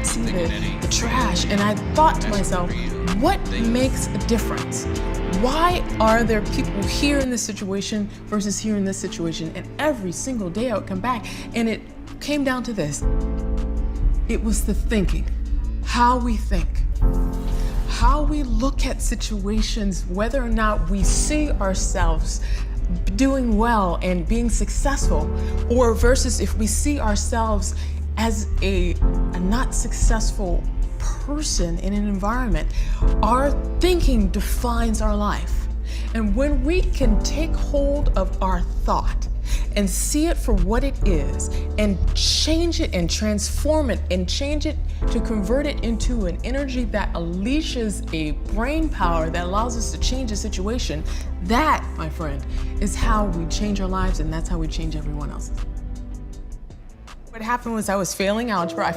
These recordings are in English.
could see the trash, and I thought to myself, what makes a difference? Why are there people here in this situation versus here in this situation? And every single day I would come back, and it came down to this. It was the thinking, how we think, how we look at situations, whether or not we see ourselves doing well and being successful, or versus if we see ourselves as a not successful person in an environment. Our thinking defines our life. And when we can take hold of our thought and see it for what it is and change it and transform it and change it to convert it into an energy that unleashes a brain power that allows us to change a situation, that, my friend, is how we change our lives, and that's how we change everyone else's. What happened was I was failing algebra. I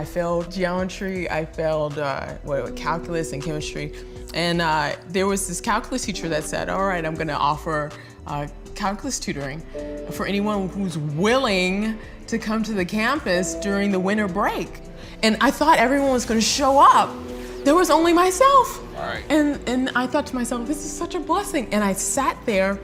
failed geometry, I failed calculus and chemistry. And there was this calculus teacher that said, all right, I'm gonna offer calculus tutoring for anyone who's willing to come to the campus during the winter break. And I thought everyone was gonna show up. There was only myself. All right. And I thought to myself, this is such a blessing. And I sat there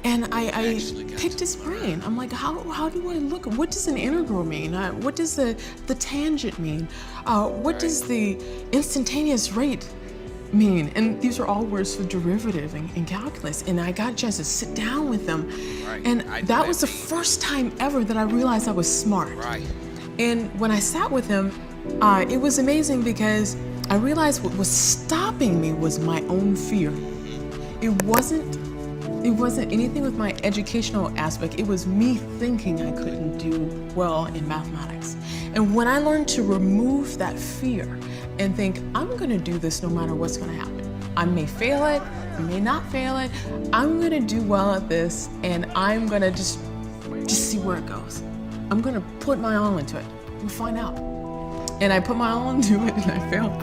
and I picked his brain. I'm like, how do I look? What does an integral mean? What does the tangent mean? What does the instantaneous rate mean? And these are all words for derivative in calculus. And I got a chance to sit down with them. Right. And that was the first time ever that I realized I was smart. Right. And when I sat with him, it was amazing because I realized what was stopping me was my own fear. It wasn't anything with my educational aspect. It was me thinking I couldn't do well in mathematics. And when I learned to remove that fear and think, I'm gonna do this no matter what's gonna happen. I may fail it, I may not fail it. I'm gonna do well at this, and I'm gonna just see where it goes. I'm gonna put my all into it. We'll find out. And I put my all into it, and I failed.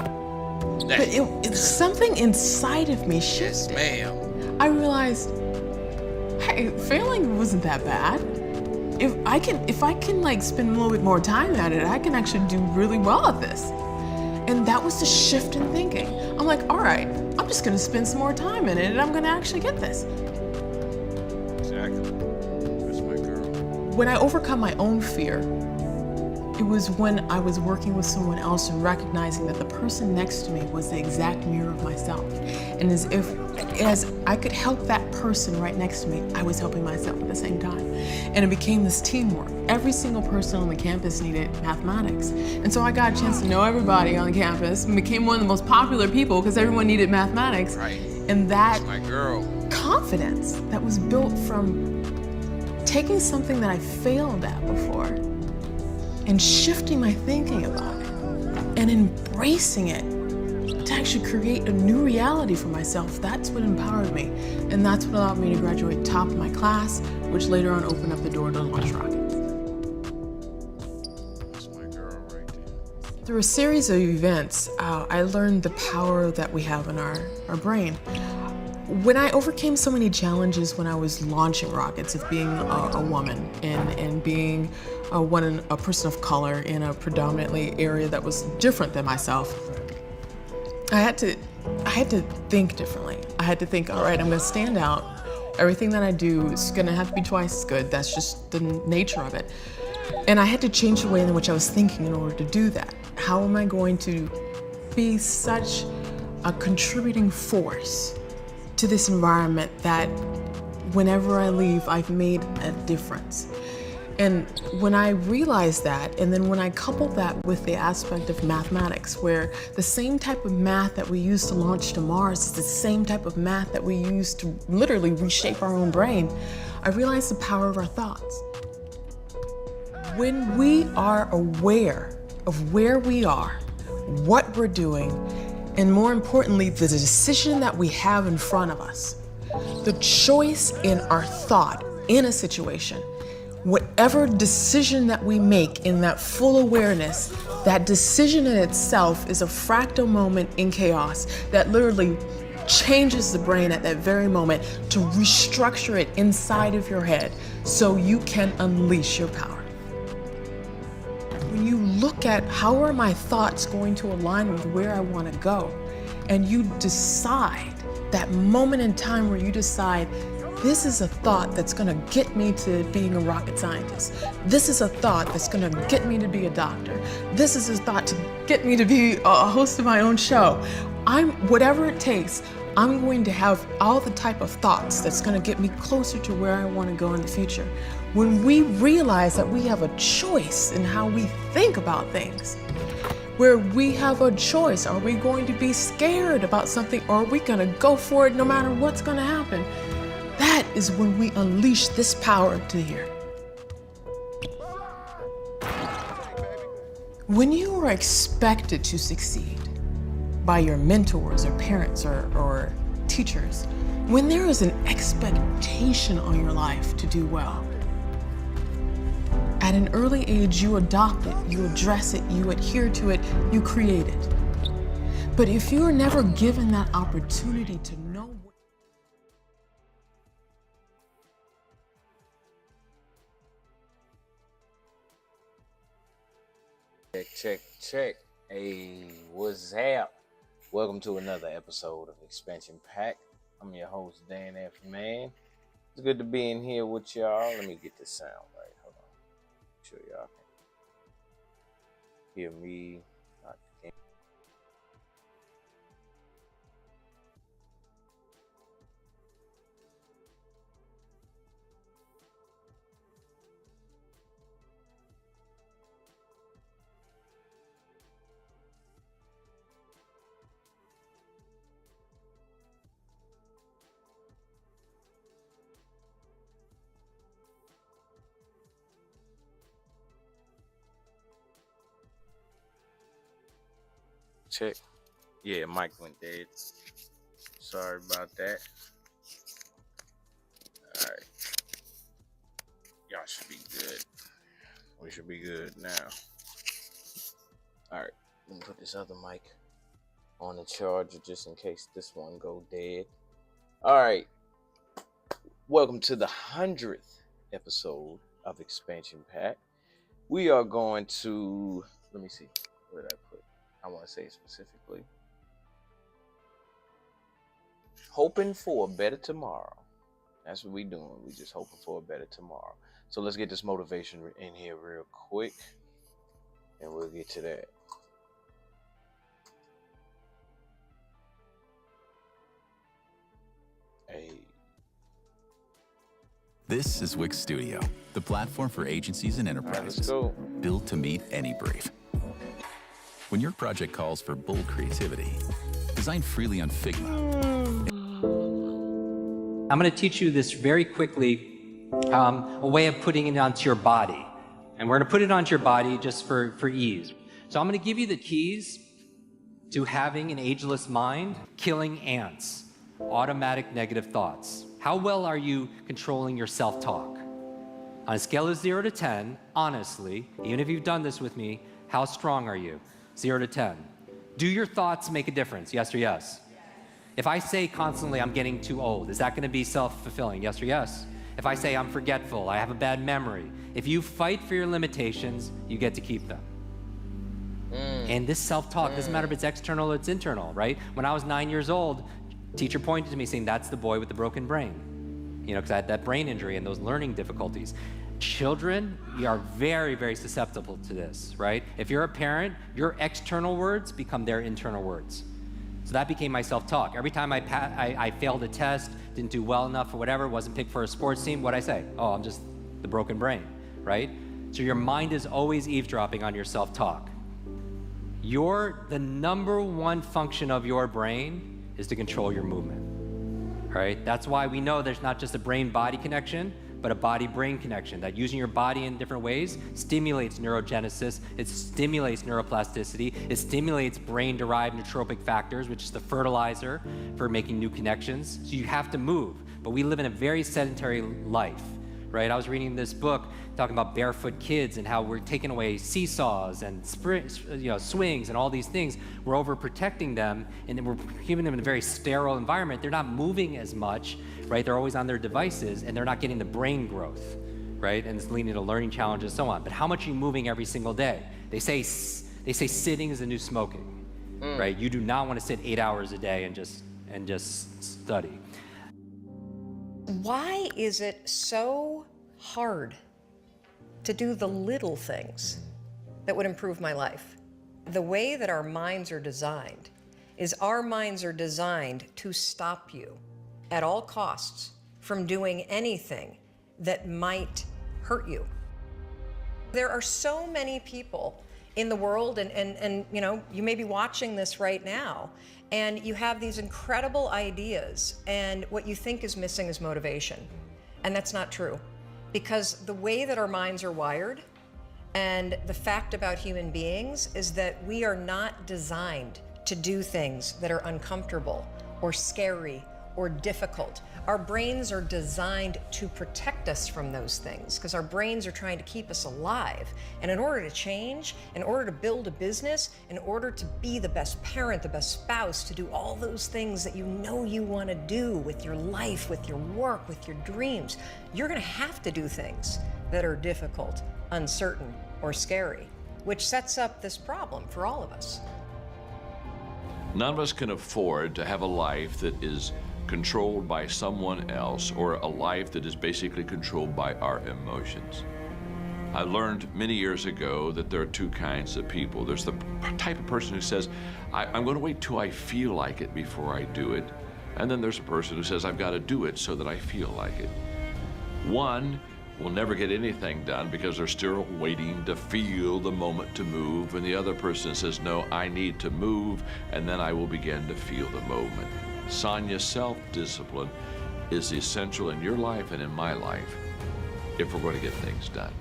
But it's something inside of me shifted. Yes, ma'am. I realized, hey, failing wasn't that bad. If I can like spend a little bit more time at it, I can actually do really well at this. And that was the shift in thinking. I'm like, all right, I'm just gonna spend some more time in it, and I'm gonna actually get this. Exactly. That's my girl. When I overcome my own fear, it was when I was working with someone else and recognizing that the person next to me was the exact mirror of myself. And as I could help that person right next to me, I was helping myself at the same time. And it became this teamwork. Every single person on the campus needed mathematics. And so I got a chance to know everybody on the campus and became one of the most popular people because everyone needed mathematics. Right. And that My girl. confidence that was built from taking something that I failed at before and shifting my thinking about it and embracing it to actually create a new reality for myself. That's what empowered me. And that's what allowed me to graduate top of my class, which later on opened up the door to launch rockets. That's my girl right there. Through a series of events, I learned the power that we have in our brain. When I overcame so many challenges when I was launching rockets, of being a woman and being a person of color in a predominantly area that was different than myself, I had to think differently. I had to think, all right, I'm gonna stand out. Everything that I do is gonna have to be twice as good. That's just the nature of it. And I had to change the way in which I was thinking in order to do that. How am I going to be such a contributing force to this environment that whenever I leave, I've made a difference? And when I realized that, and then when I coupled that with the aspect of mathematics, where the same type of math that we use to launch to Mars is the same type of math that we use to literally reshape our own brain, I realized the power of our thoughts. When we are aware of where we are, what we're doing, and more importantly, the decision that we have in front of us, the choice in our thought in a situation, whatever decision that we make in that full awareness, that decision in itself is a fractal moment in chaos that literally changes the brain at that very moment to restructure it inside of your head so you can unleash your power. When you look at how are my thoughts going to align with where I want to go, and you decide, that moment in time where you decide, this is a thought that's going to get me to being a rocket scientist. This is a thought that's going to get me to be a doctor. This is a thought to get me to be a host of my own show. Whatever it takes, I'm going to have all the type of thoughts that's going to get me closer to where I want to go in the future. When we realize that we have a choice in how we think about things, where we have a choice, are we going to be scared about something, or are we going to go for it no matter what's going to happen? That is when we unleash this power to here. When you are expected to succeed by your mentors or parents or teachers, when there is an expectation on your life to do well, at an early age, you adopt it, you address it, you adhere to it, you create it. But if you are never given that opportunity to know Check. Hey, what's up? Welcome to another episode of Expansion Pack. I'm your host, Dan F. Man. It's good to be in here with y'all. Let me get this sound right. Hold on. Make sure y'all can hear me. Check. Yeah, mic went dead. Sorry about that. Alright. Y'all should be good. We should be good now. Alright. Let me put this other mic on the charger just in case this one go dead. Alright. Welcome to the 100th episode of Expansion Pack. We are going to, let me see, where did I put? I want to say specifically, hoping for a better tomorrow. That's what we doing. We just hoping for a better tomorrow. So let's get this motivation in here real quick, and we'll get to that. Hey. This is Wix Studio, the platform for agencies and enterprises, built to meet any brief. When your project calls for bold creativity, design freely on Figma. I'm going to teach you this very quickly, a way of putting it onto your body. And we're going to put it onto your body just for ease. So I'm going to give you the keys to having an ageless mind, killing ants, automatic negative thoughts. How well are you controlling your self-talk? On a scale of 0 to 10, honestly, even if you've done this with me, how strong are you? 0 to 10. Do your thoughts make a difference? Yes or yes? If I say constantly, I'm getting too old, is that going to be self-fulfilling? Yes or yes? If I say I'm forgetful, I have a bad memory, if you fight for your limitations, you get to keep them. And this self-talk, doesn't matter if it's external or it's internal, right? When I was 9 years old, teacher pointed to me saying, that's the boy with the broken brain. You know, because I had that brain injury and those learning difficulties. Children, you are very, very susceptible to this, right? If you're a parent, your external words become their internal words. So that became my self-talk. Every time I failed a test, didn't do well enough or whatever, wasn't picked for a sports team, what'd I say? Oh, I'm just the broken brain, right? So your mind is always eavesdropping on your self-talk. The number one function of your brain is to control your movement, right? That's why we know there's not just a brain-body connection, but a body-brain connection, that using your body in different ways stimulates neurogenesis, it stimulates neuroplasticity, it stimulates brain-derived nootropic factors, which is the fertilizer for making new connections. So you have to move, but we live in a very sedentary life, right? I was reading this book talking about barefoot kids and how we're taking away seesaws and swings and all these things. We're overprotecting them, and then we're keeping them in a very sterile environment. They're not moving as much, right? They're always on their devices, and they're not getting the brain growth, right? And it's leading to learning challenges and so on. But how much are you moving every single day? They say sitting is the new smoking, right? You do not want to sit 8 hours a day and just study. Why is it so hard to do the little things that would improve my life? The way that our minds are designed is our minds are designed to stop you at all costs from doing anything that might hurt you. There are so many people in the world, and you know, you may be watching this right now, and you have these incredible ideas, and what you think is missing is motivation. And that's not true. Because the way that our minds are wired, and the fact about human beings is that we are not designed to do things that are uncomfortable or scary or difficult. Our brains are designed to protect us from those things because our brains are trying to keep us alive. And in order to change, in order to build a business, in order to be the best parent, the best spouse, to do all those things that you know you want to do with your life, with your work, with your dreams, you're going to have to do things that are difficult, uncertain, or scary, which sets up this problem for all of us. None of us can afford to have a life that is controlled by someone else, or a life that is basically controlled by our emotions. I learned many years ago that there are two kinds of people. There's the type of person who says, I'm going to wait till I feel like it before I do it. And then there's a person who says, I've got to do it so that I feel like it. One will never get anything done because they're still waiting to feel the moment to move. And the other person says, no, I need to move, and then I will begin to feel the moment. Sonia, self-discipline is essential in your life and in my life if we're going to get things done.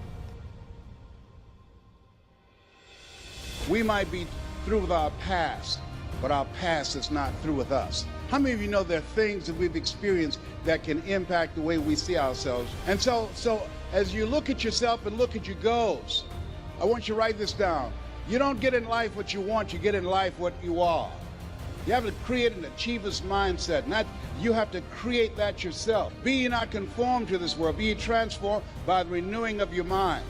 We might be through with our past, but our past is not through with us. How many of you know there are things that we've experienced that can impact the way we see ourselves? And so as you look at yourself and look at your goals, I want you to write this down. You don't get in life what you want, you get in life what you are. You have to create an achiever's mindset. You have to create that yourself. Be ye not conformed to this world, be ye transformed by the renewing of your mind.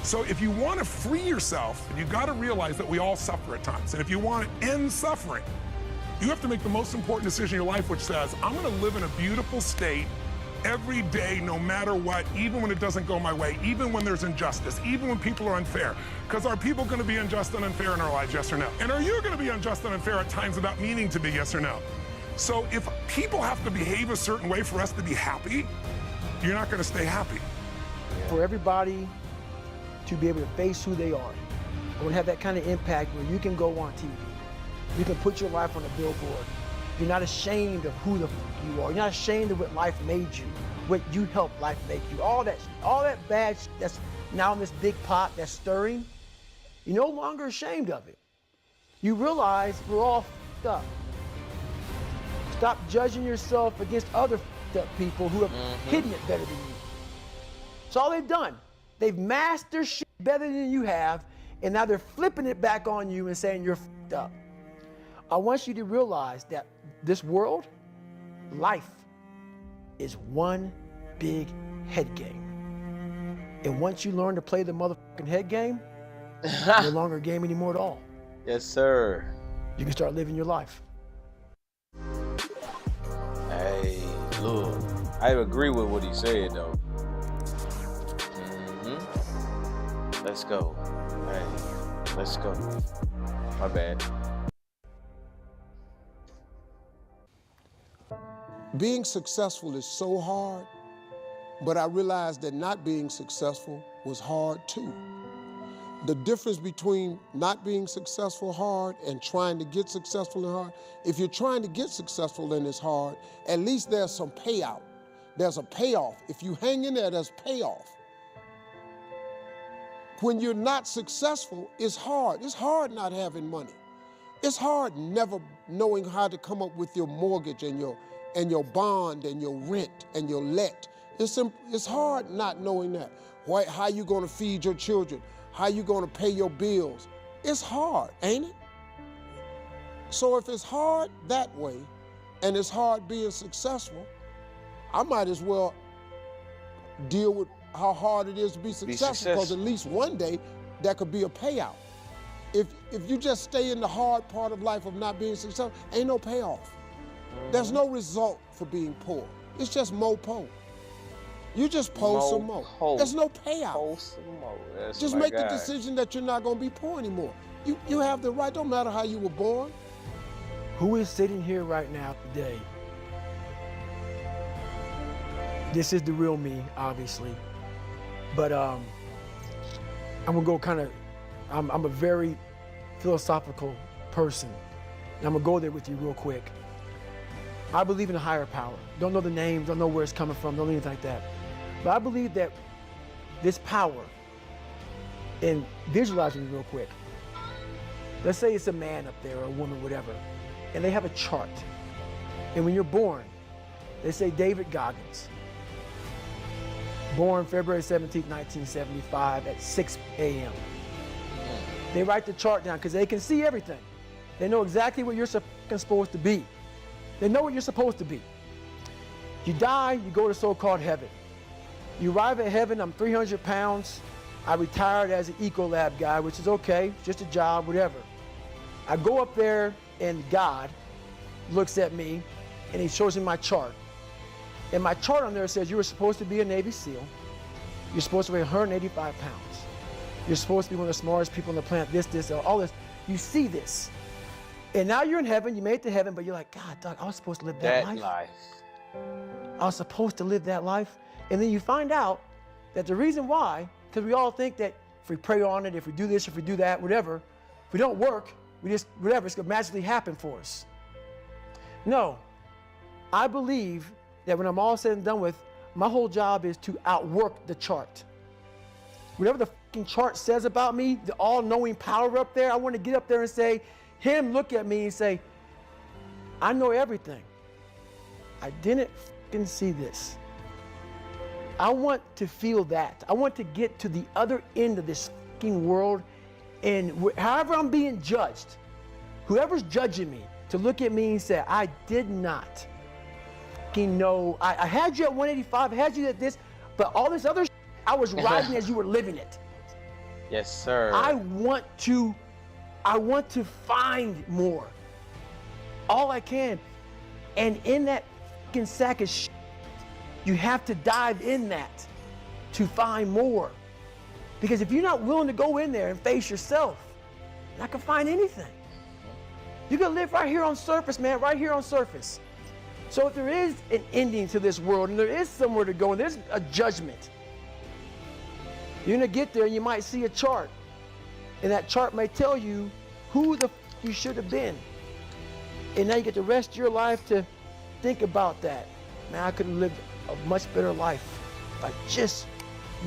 So if you want to free yourself, you got to realize that we all suffer at times. And if you want to end suffering, you have to make the most important decision in your life, which says, I'm going to live in a beautiful state every day, no matter what, even when it doesn't go my way, even when there's injustice, even when people are unfair. Because are people going to be unjust and unfair in our lives, yes or no? And are you going to be unjust and unfair at times without meaning to be, yes or no? So if people have to behave a certain way for us to be happy, you're not going to stay happy. For everybody to be able to face who they are, I would have that kind of impact where you can go on TV. You can put your life on a billboard. You're not ashamed of who the you are. You're not ashamed of what life made you, what you helped life make you. All that bad that's now in this big pot that's stirring, you're no longer ashamed of it. You realize we're all f***ed up. Stop judging yourself against other f***ed up people who have hidden it better than you. That's all they've done. They've masked their shit better than you have, and now they're flipping it back on you and saying you're f***ed up. I want you to realize that this world, life, is one big head game. And once you learn to play the motherfucking head game, it's no longer a game anymore at all. Yes, sir. You can start living your life. Hey, look, I agree with what he said, though. Let's go. Hey, let's go. My bad. Being successful is so hard, but I realized that not being successful was hard too. The difference between not being successful hard and trying to get successful and hard, if you're trying to get successful and it's hard, at least there's some payout. There's a payoff. If you hang in there, there's payoff. When you're not successful, it's hard. It's hard not having money. It's hard never knowing how to come up with your mortgage and your bond and your rent and your let. It's hard not knowing that. How you gonna feed your children? How you gonna pay your bills? It's hard, ain't it? So if it's hard that way, and it's hard being successful, I might as well deal with how hard it is to be successful, because at least one day, that could be a payout. If you just stay in the hard part of life of not being successful, ain't no payoff. There's no result for being poor. It's just more po. You just post some more. There's no payout. Post some more. That's just my make guy. the decision that you're not going to be poor anymore. You have the right, don't matter how you were born. Who is sitting here right now today? This is the real me, obviously. But I'm gonna go kind of, I'm a very philosophical person. And I'm gonna go there with you real quick. I believe in a higher power. Don't know the names, don't know where it's coming from, don't know anything like that. But I believe that this power, and visualize it real quick. Let's say it's a man up there or a woman, whatever, and they have a chart. And when you're born, they say David Goggins, born February 17th, 1975 at 6 a.m. They write the chart down because they can see everything. They know exactly what you're supposed to be. They know what you're supposed to be. You die, you go to so-called heaven. You arrive at heaven, I'm 300 pounds. I retired as an Ecolab guy, which is okay, just a job, whatever. I go up there and God looks at me and he shows me my chart. And my chart on there says you were supposed to be a Navy SEAL. You're supposed to weigh 185 pounds. You're supposed to be one of the smartest people on the planet, this, all this. You see this. And now you're in heaven, you made it to heaven, but you're like, God, dog, I was supposed to live that life. I was supposed to live that life. And then you find out that the reason why, because we all think that if we pray on it, if we do this, if we do that, whatever, if we don't work, we just, whatever, it's gonna magically happen for us. No, I believe that when I'm all said and done with, my whole job is to outwork the chart. Whatever the fucking chart says about me, the all-knowing power up there, I want to get up there and say, him look at me and say, I know everything. I didn't fucking see this. I want to feel that. I want to get to the other end of this fucking world, and however I'm being judged, whoever's judging me, to look at me and say, I did not fucking know. I had you at 185, I had you at this, but all this other shit, I was riding as you were living it. Yes, sir. I want to find more. All I can. And in that fucking sack of shit, you have to dive in that to find more. Because if you're not willing to go in there and face yourself, you're not gonna find anything. You're gonna live right here on surface, man, right here on surface. So if there is an ending to this world and there is somewhere to go and there's a judgment, you're gonna get there and you might see a chart. And that chart may tell you who the you should have been. And now you get the rest of your life to think about that. Man, I could have lived a much better life if I just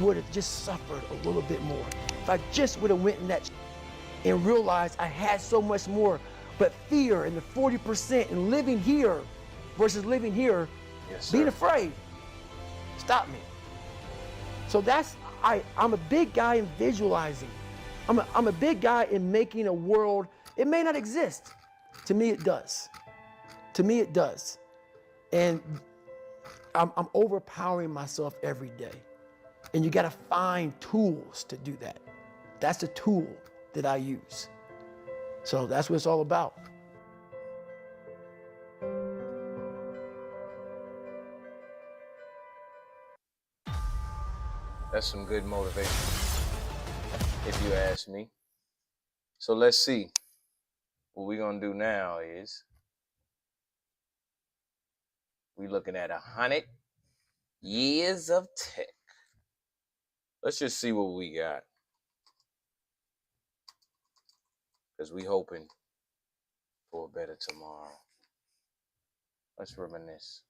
would have just suffered a little bit more. If I just would have went in that and realized I had so much more. But fear and the 40% and living here versus living here, being afraid, stop me. So that's, I'm a big guy in visualizing. I'm a big guy in making a world, it may not exist. To me, it does. To me, it does. And I'm overpowering myself every day. And you gotta find tools to do that. That's the tool that I use. So that's what it's all about. That's some good motivation, if you ask me. So let's see. What we're gonna do now is we're looking at 100 years of tech. Let's just see what we got. Because we hoping for a better tomorrow. Let's reminisce.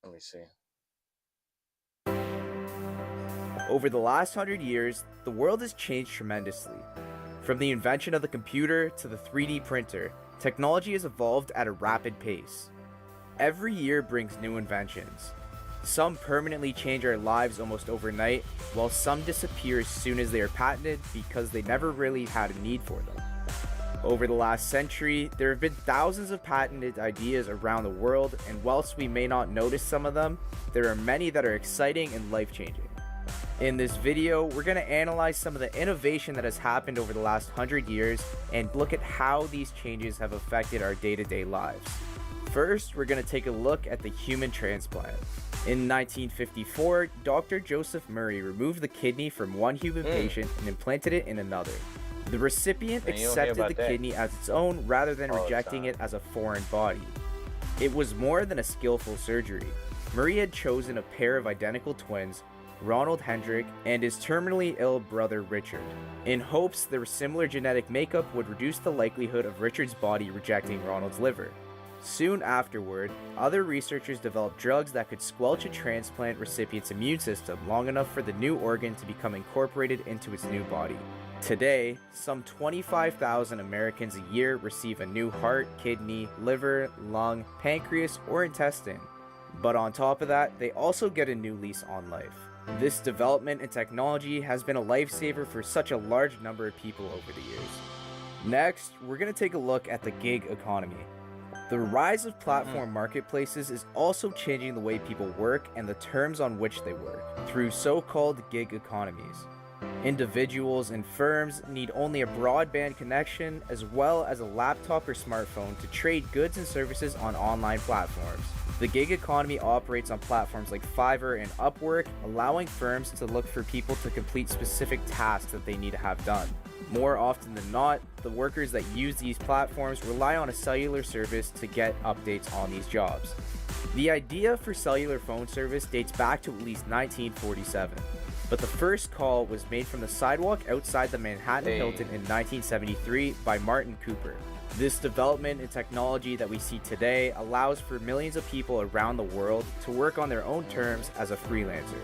Let me see. Over the last 100 years, the world has changed tremendously. From the invention of the computer to the 3D printer, technology has evolved at a rapid pace. Every year brings new inventions. Some permanently change our lives almost overnight, while some disappear as soon as they are patented because they never really had a need for them. Over the last century, there have been thousands of patented ideas around the world, and whilst we may not notice some of them, there are many that are exciting and life-changing. In this video, we're going to analyze some of the innovation that has happened over the last 100 years and look at how these changes have affected our day-to-day lives. First, we're going to take a look at the human transplant. In 1954, Dr. Joseph Murray removed the kidney from one human patient and implanted it in another. The recipient accepted the kidney as its own rather than rejecting it as a foreign body. It was more than a skillful surgery. Murray had chosen a pair of identical twins, Ronald Hendrick and his terminally ill brother Richard, in hopes their similar genetic makeup would reduce the likelihood of Richard's body rejecting Ronald's liver. Soon afterward, other researchers developed drugs that could squelch a transplant recipient's immune system long enough for the new organ to become incorporated into its new body. Today, some 25,000 Americans a year receive a new heart, kidney, liver, lung, pancreas, or intestine. But on top of that, they also get a new lease on life. This development in technology has been a lifesaver for such a large number of people over the years. Next, we're going to take a look at the gig economy. The rise of platform marketplaces is also changing the way people work and the terms on which they work, through so-called gig economies. Individuals and firms need only a broadband connection as well as a laptop or smartphone to trade goods and services on online platforms. The gig economy operates on platforms like Fiverr and Upwork, allowing firms to look for people to complete specific tasks that they need to have done. More often than not, the workers that use these platforms rely on a cellular service to get updates on these jobs. The idea for cellular phone service dates back to at least 1947. But the first call was made from the sidewalk outside the Manhattan Hilton in 1973 by Martin Cooper. This development in technology that we see today allows for millions of people around the world to work on their own terms as a freelancer.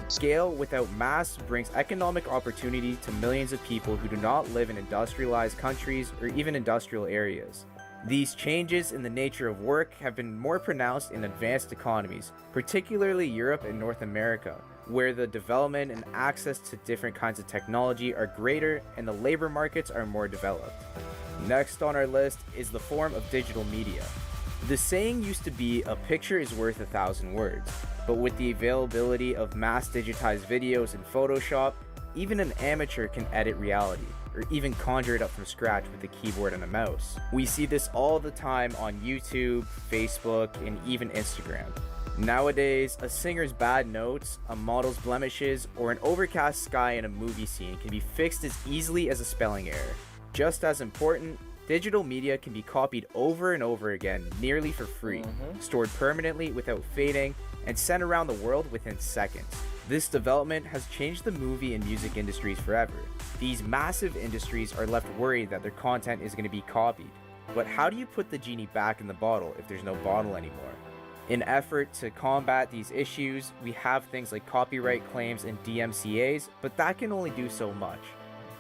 Scale without mass brings economic opportunity to millions of people who do not live in industrialized countries or even industrial areas. These changes in the nature of work have been more pronounced in advanced economies, particularly Europe and North America, where the development and access to different kinds of technology are greater and the labor markets are more developed. Next on our list is the form of digital media. The saying used to be, "A picture is worth 1,000 words," but with the availability of mass digitized videos in Photoshop, even an amateur can edit reality, or even conjure it up from scratch with a keyboard and a mouse. We see this all the time on YouTube, Facebook, and even Instagram. Nowadays, a singer's bad notes, a model's blemishes, or an overcast sky in a movie scene can be fixed as easily as a spelling error. Just as important, digital media can be copied over and over again, nearly for free, stored permanently without fading, and sent around the world within seconds. This development has changed the movie and music industries forever. These massive industries are left worried that their content is going to be copied. But how do you put the genie back in the bottle if there's no bottle anymore? In effort to combat these issues, we have things like copyright claims and DMCAs, but that can only do so much.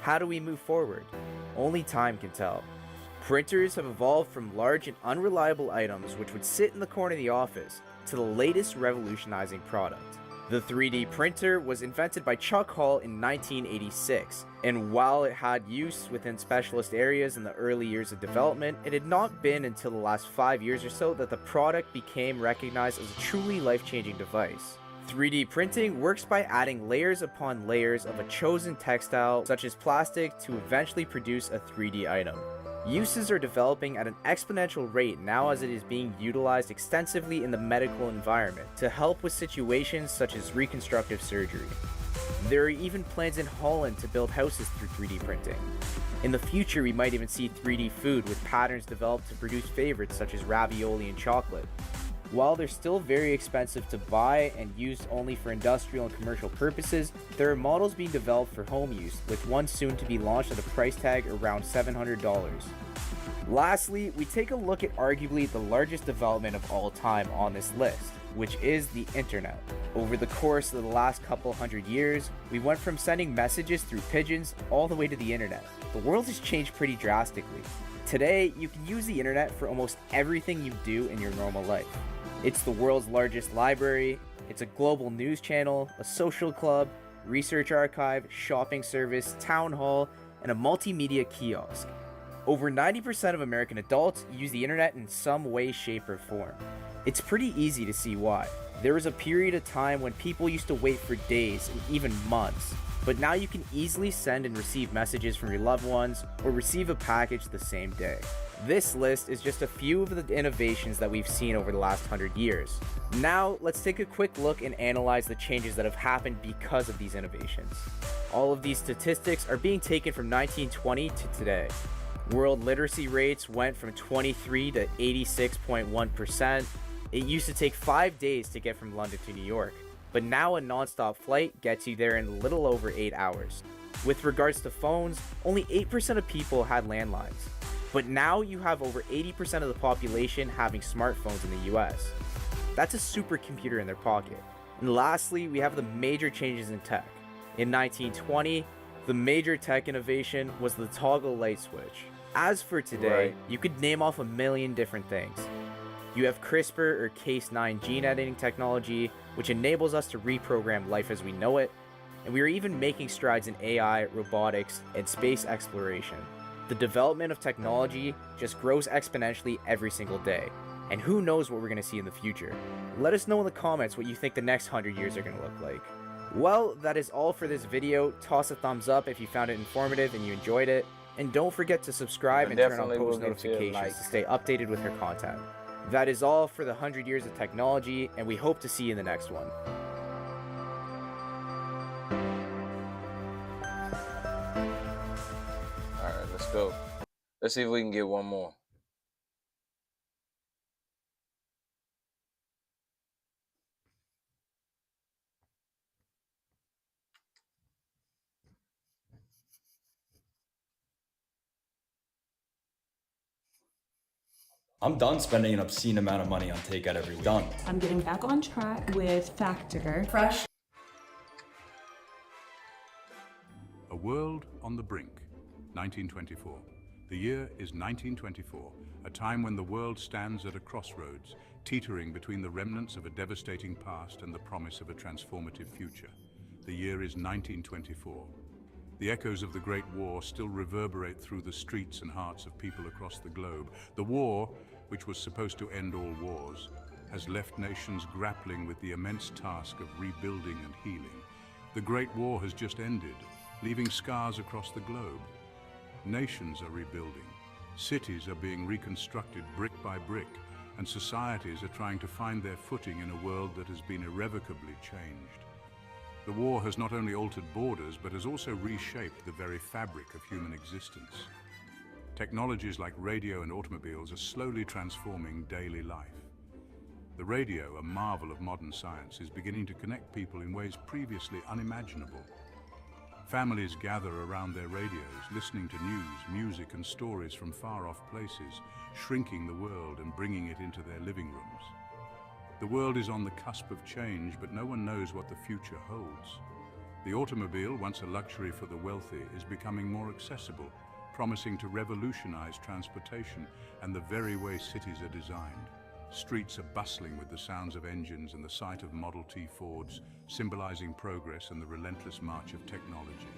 How do we move forward? Only time can tell. Printers have evolved from large and unreliable items which would sit in the corner of the office to the latest revolutionizing product. The 3D printer was invented by Chuck Hall in 1986, and while it had use within specialist areas in the early years of development, it had not been until the last 5 years or so that the product became recognized as a truly life-changing device. 3D printing works by adding layers upon layers of a chosen textile, such as plastic, to eventually produce a 3D item. Uses are developing at an exponential rate now as it is being utilized extensively in the medical environment to help with situations such as reconstructive surgery. There are even plans in Holland to build houses through 3D printing. In the future, we might even see 3D food with patterns developed to produce favorites such as ravioli and chocolate. While they're still very expensive to buy and used only for industrial and commercial purposes, there are models being developed for home use, with one soon to be launched at a price tag around $700. Lastly, we take a look at arguably the largest development of all time on this list, which is the internet. Over the course of the last couple hundred years, we went from sending messages through pigeons all the way to the internet. The world has changed pretty drastically. Today, you can use the internet for almost everything you do in your normal life. It's the world's largest library, it's a global news channel, a social club, research archive, shopping service, town hall, and a multimedia kiosk. Over 90% of American adults use the internet in some way, shape, or form. It's pretty easy to see why. There was a period of time when people used to wait for days and even months, but now you can easily send and receive messages from your loved ones or receive a package the same day. This list is just a few of the innovations that we've seen over the last 100 years. Now, let's take a quick look and analyze the changes that have happened because of these innovations. All of these statistics are being taken from 1920 to today. World literacy rates went from 23 to 86.1%. It used to take 5 days to get from London to New York, but now a non-stop flight gets you there in a little over 8 hours. With regards to phones, only 8% of people had landlines, but now you have over 80% of the population having smartphones in the US. That's a supercomputer in their pocket. And lastly, we have the major changes in tech. In 1920, the major tech innovation was the toggle light switch. As for today, you could name off a million different things. You have CRISPR or Cas9 gene editing technology, which enables us to reprogram life as we know it, and we are even making strides in AI, robotics, and space exploration. The development of technology just grows exponentially every single day, and who knows what we're going to see in the future. Let us know in the comments what you think the next 100 years are going to look like. Well, that is all for this video. Toss a thumbs up if you found it informative and you enjoyed it, and don't forget to subscribe and turn on post notifications to stay updated with her content. That is all for the 100 years of technology, and we hope to see you in the next one. Alright, let's go. Let's see if we can get one more. I'm done spending an obscene amount of money on takeout every week. Done. I'm getting back on track with Factor Fresh. A World on the Brink, 1924. The year is 1924, a time when the world stands at a crossroads, teetering between the remnants of a devastating past and the promise of a transformative future. The year is 1924. The echoes of the Great War still reverberate through the streets and hearts of people across the globe. The war, which was supposed to end all wars, has left nations grappling with the immense task of rebuilding and healing. The Great War has just ended, leaving scars across the globe. Nations are rebuilding, cities are being reconstructed brick by brick, and societies are trying to find their footing in a world that has been irrevocably changed. The war has not only altered borders, but has also reshaped the very fabric of human existence. Technologies like radio and automobiles are slowly transforming daily life. The radio, a marvel of modern science, is beginning to connect people in ways previously unimaginable. Families gather around their radios, listening to news, music, and stories from far-off places, shrinking the world and bringing it into their living rooms. The world is on the cusp of change, but no one knows what the future holds. The automobile, once a luxury for the wealthy, is becoming more accessible, promising to revolutionize transportation and the very way cities are designed. Streets are bustling with the sounds of engines and the sight of Model T Fords, symbolizing progress and the relentless march of technology.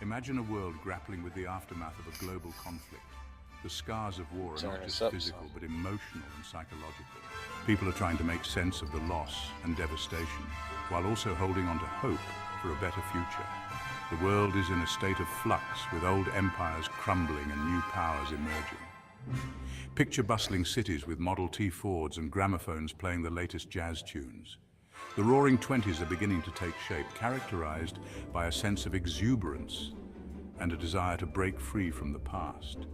Imagine a world grappling with the aftermath of a global conflict. The scars of war are not just physical, but emotional and psychological. People are trying to make sense of the loss and devastation, while also holding on to hope for a better future. The world is in a state of flux, with old empires crumbling and new powers emerging. Picture bustling cities with Model T Fords and gramophones playing the latest jazz tunes. The roaring 20s are beginning to take shape, characterized by a sense of exuberance and a desire to break free from the past.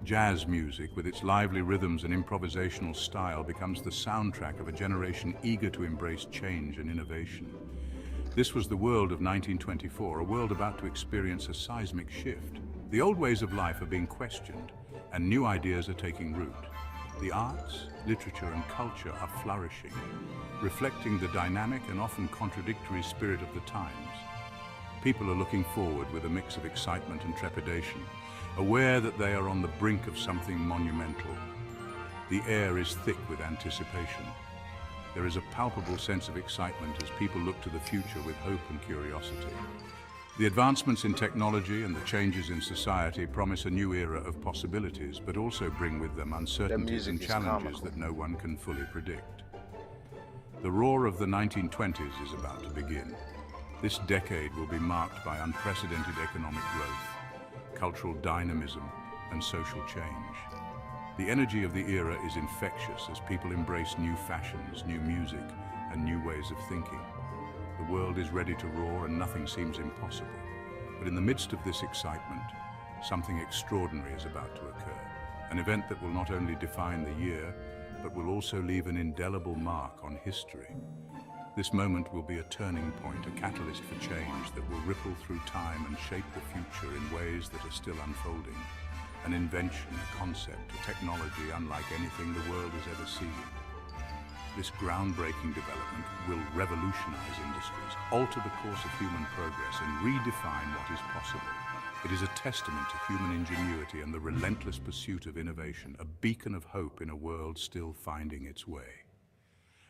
Jazz music, with its lively rhythms and improvisational style, becomes the soundtrack of a generation eager to embrace change and innovation. This was the world of 1924, a world about to experience a seismic shift. The old ways of life are being questioned, and new ideas are taking root. The arts, literature, and culture are flourishing, reflecting the dynamic and often contradictory spirit of the times. People are looking forward with a mix of excitement and trepidation, aware that they are on the brink of something monumental. The air is thick with anticipation. There is a palpable sense of excitement as people look to the future with hope and curiosity. The advancements in technology and the changes in society promise a new era of possibilities, but also bring with them uncertainties and challenges that no one can fully predict. The roar of the 1920s is about to begin. This decade will be marked by unprecedented economic growth, cultural dynamism, and social change. The energy of the era is infectious as people embrace new fashions, new music, and new ways of thinking. The world is ready to roar and nothing seems impossible. But in the midst of this excitement, something extraordinary is about to occur. An event that will not only define the year, but will also leave an indelible mark on history. This moment will be a turning point, a catalyst for change that will ripple through time and shape the future in ways that are still unfolding. An invention, a concept, a technology unlike anything the world has ever seen. This groundbreaking development will revolutionize industries, alter the course of human progress, and redefine what is possible. It is a testament to human ingenuity and the relentless pursuit of innovation, a beacon of hope in a world still finding its way.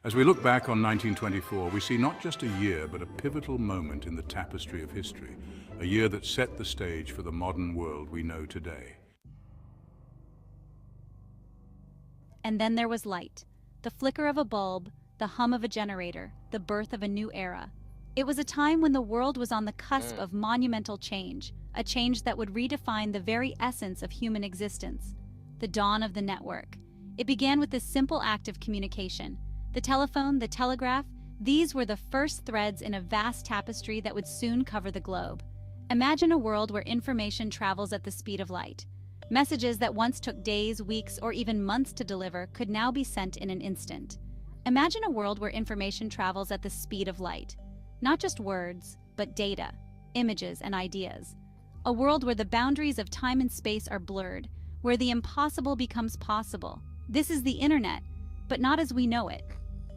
As we look back on 1924, we see not just a year, but a pivotal moment in the tapestry of history, a year that set the stage for the modern world we know today. And then there was light. The flicker of a bulb, the hum of a generator, the birth of a new era. It was a time when the world was on the cusp of monumental change, a change that would redefine the very essence of human existence. The dawn of the network. It began with this simple act of communication. The telephone, the telegraph, these were the first threads in a vast tapestry that would soon cover the globe. Imagine a world where information travels at the speed of light. Messages that once took days, weeks, or even months to deliver could now be sent in an instant. Imagine a world where information travels at the speed of light. Not just words, but data, images, and ideas. A world where the boundaries of time and space are blurred, where the impossible becomes possible. This is the internet, but not as we know it.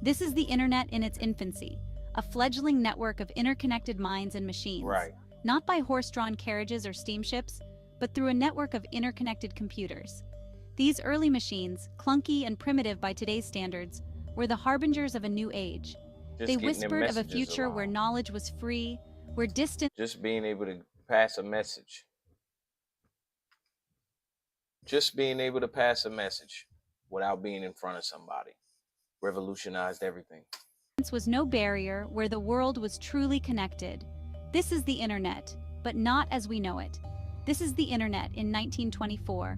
This is the internet in its infancy, a fledgling network of interconnected minds and machines. Right. Not by horse-drawn carriages or steamships, but through a network of interconnected computers. These early machines, clunky and primitive by today's standards, were the harbingers of a new age. They whispered of a future where knowledge was free, where distance... Just being able to pass a message. Just being able to pass a message without being in front of somebody revolutionized everything. was no barrier, where the world was truly connected. This is the internet, but not as we know it. This is the internet in 1924,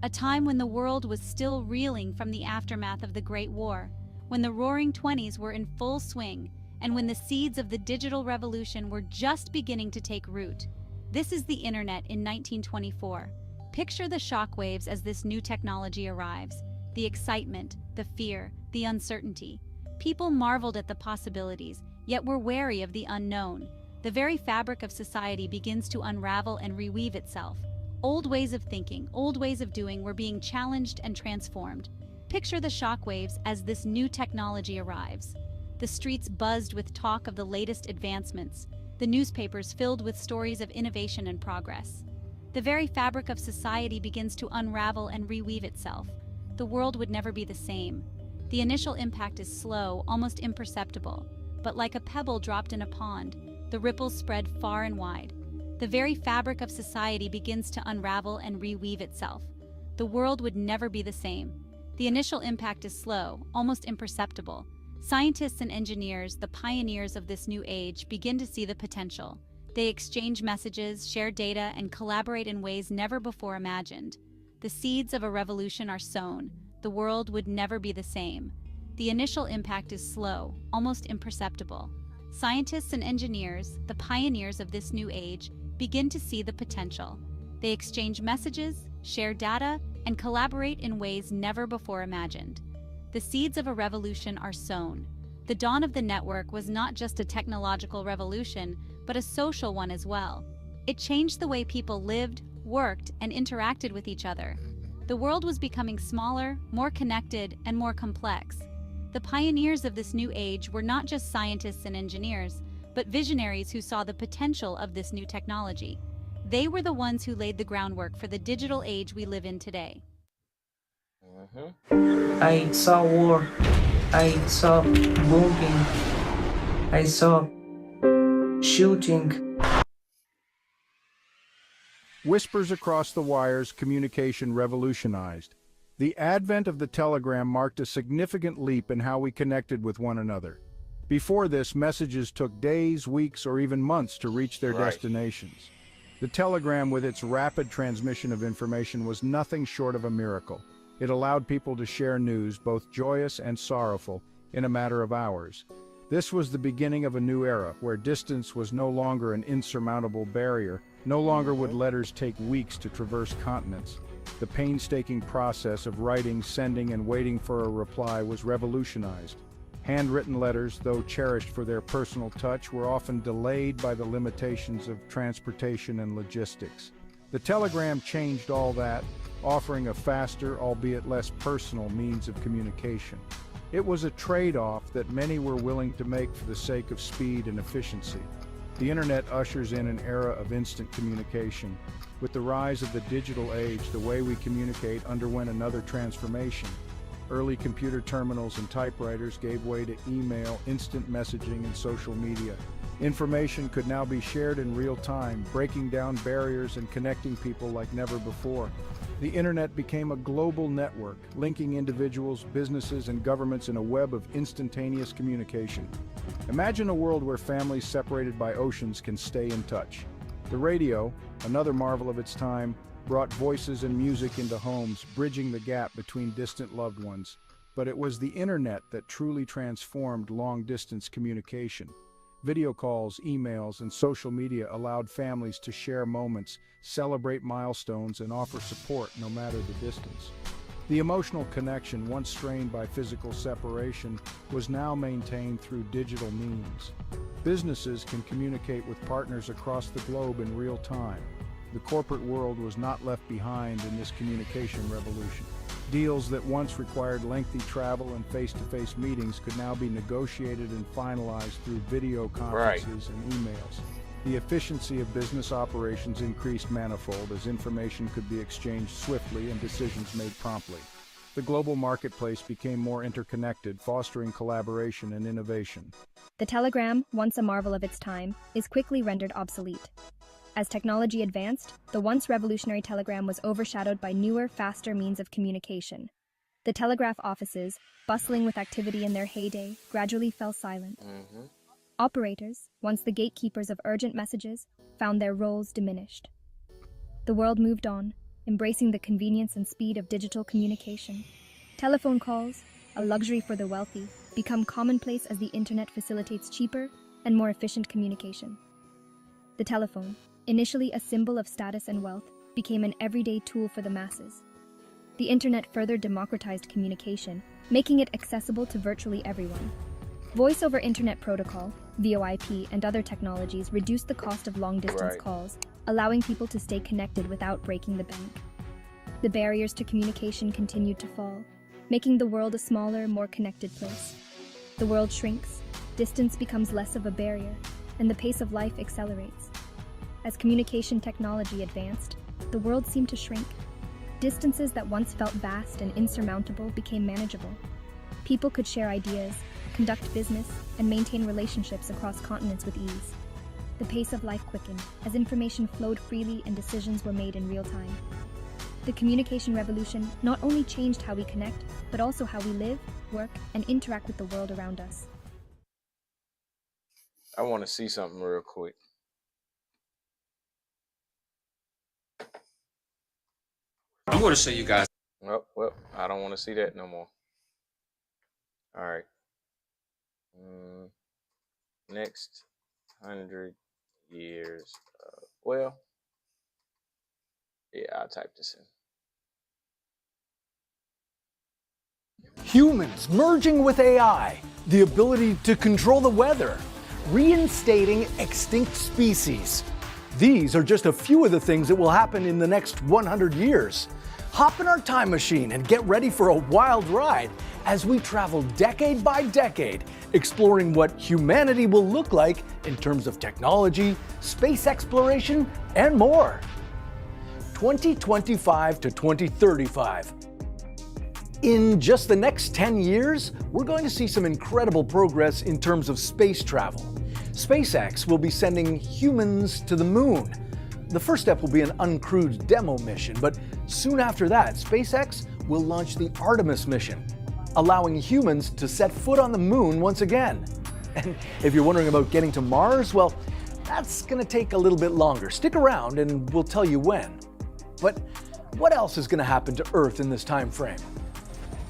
a time when the world was still reeling from the aftermath of the Great War, when the Roaring Twenties were in full swing, and when the seeds of the digital revolution were just beginning to take root. This is the internet in 1924. Picture the shockwaves as this new technology arrives. The excitement, the fear, the uncertainty. People marveled at the possibilities, yet were wary of the unknown. The very fabric of society begins to unravel and reweave itself. Old ways of thinking, old ways of doing were being challenged and transformed. Picture the shockwaves as this new technology arrives. The streets buzzed with talk of the latest advancements, the newspapers filled with stories of innovation and progress. The very fabric of society begins to unravel and reweave itself. The world would never be the same. The initial impact is slow, almost imperceptible, but like a pebble dropped in a pond, the ripples spread far and wide. The very fabric of society begins to unravel and reweave itself. The world would never be the same. The initial impact is slow, almost imperceptible. Scientists and engineers, the pioneers of this new age, begin to see the potential. They exchange messages, share data, and collaborate in ways never before imagined. The seeds of a revolution are sown. The world would never be the same. The initial impact is slow, almost imperceptible. Scientists and engineers, the pioneers of this new age, begin to see the potential. They exchange messages, share data, and collaborate in ways never before imagined. The seeds of a revolution are sown. The dawn of the network was not just a technological revolution, but a social one as well. It changed the way people lived, worked, and interacted with each other. The world was becoming smaller, more connected, and more complex. The pioneers of this new age were not just scientists and engineers, but visionaries who saw the potential of this new technology. They were the ones who laid the groundwork for the digital age we live in today. I saw war. I saw bombing. I saw shooting. Whispers across the wires, communication revolutionized. The advent of the telegram marked a significant leap in how we connected with one another. Before this, messages took days, weeks, or even months to reach their destinations. The telegram, with its rapid transmission of information, was nothing short of a miracle. It allowed people to share news, both joyous and sorrowful, in a matter of hours. This was the beginning of a new era, where distance was no longer an insurmountable barrier. No longer would letters take weeks to traverse continents. The painstaking process of writing, sending, and waiting for a reply was revolutionized. Handwritten letters, though cherished for their personal touch, were often delayed by the limitations of transportation and logistics. The telegram changed all that, offering a faster, albeit less personal, means of communication. It was a trade-off that many were willing to make for the sake of speed and efficiency. The internet ushers in an era of instant communication. With the rise of the digital age, the way we communicate underwent another transformation. Early computer terminals and typewriters gave way to email, instant messaging, and social media. Information could now be shared in real time, breaking down barriers and connecting people like never before. The internet became a global network, linking individuals, businesses, and governments in a web of instantaneous communication. Imagine a world where families separated by oceans can stay in touch. The radio, another marvel of its time, brought voices and music into homes, bridging the gap between distant loved ones. But it was the internet that truly transformed long-distance communication. Video calls, emails, and social media allowed families to share moments, celebrate milestones, and offer support no matter the distance. The emotional connection, once strained by physical separation, was now maintained through digital means. Businesses can communicate with partners across the globe in real time. The corporate world was not left behind in this communication revolution. Deals that once required lengthy travel and face-to-face meetings could now be negotiated and finalized through video conferences and emails. The efficiency of business operations increased manifold as information could be exchanged swiftly and decisions made promptly. The global marketplace became more interconnected, fostering collaboration and innovation. The telegram, once a marvel of its time, is quickly rendered obsolete. As technology advanced, the once revolutionary telegram was overshadowed by newer, faster means of communication. The telegraph offices, bustling with activity in their heyday, gradually fell silent. Operators, once the gatekeepers of urgent messages, found their roles diminished. The world moved on, embracing the convenience and speed of digital communication. Telephone calls, a luxury for the wealthy, become commonplace as the internet facilitates cheaper and more efficient communication. The telephone, initially a symbol of status and wealth, became an everyday tool for the masses. The internet further democratized communication, making it accessible to virtually everyone. Voice over Internet Protocol, VoIP, and other technologies reduced the cost of long-distance calls, allowing people to stay connected without breaking the bank. The barriers to communication continued to fall, making the world a smaller, more connected place. The world shrinks, distance becomes less of a barrier, and the pace of life accelerates. As communication technology advanced, the world seemed to shrink. Distances that once felt vast and insurmountable became manageable. People could share ideas, conduct business, and maintain relationships across continents with ease. The pace of life quickened as information flowed freely and decisions were made in real time. The communication revolution not only changed how we connect, but also how we live, work, and interact with the world around us. I want to see something real quick. I'm going to show you guys. Well, I don't want to see that no more. All right. Next 100 years. Yeah, I'll type this in. Humans merging with AI, the ability to control the weather, reinstating extinct species. These are just a few of the things that will happen in the next 100 years. Hop in our time machine and get ready for a wild ride as we travel decade by decade, exploring what humanity will look like in terms of technology, space exploration, and more. 2025 to 2035. In just the next 10 years, we're going to see some incredible progress in terms of space travel. SpaceX will be sending humans to the moon. The first step will be an uncrewed demo mission, but soon after that, SpaceX will launch the Artemis mission, allowing humans to set foot on the moon once again. And if you're wondering about getting to Mars, well, that's going to take a little bit longer. Stick around and we'll tell you when. But what else is going to happen to Earth in this time frame?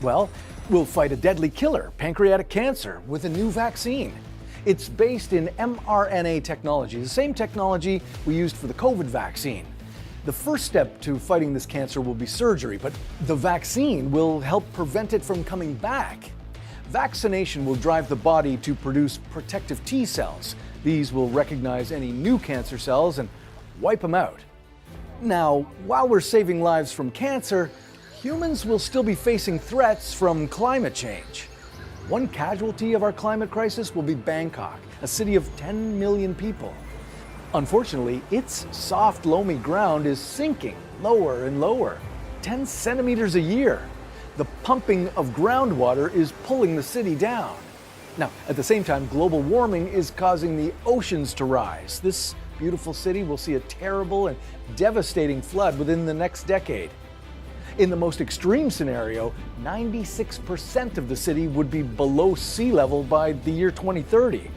Well, we'll fight a deadly killer, pancreatic cancer, with a new vaccine. It's based in mRNA technology, the same technology we used for the COVID vaccine. The first step to fighting this cancer will be surgery, but the vaccine will help prevent it from coming back. Vaccination will drive the body to produce protective T cells. These will recognize any new cancer cells and wipe them out. Now, while we're saving lives from cancer, humans will still be facing threats from climate change. One casualty of our climate crisis will be Bangkok, a city of 10 million people. Unfortunately, its soft, loamy ground is sinking lower and lower, 10 centimeters a year. The pumping of groundwater is pulling the city down. Now, at the same time, global warming is causing the oceans to rise. This beautiful city will see a terrible and devastating flood within the next decade. In the most extreme scenario, 96% of the city would be below sea level by the year 2030.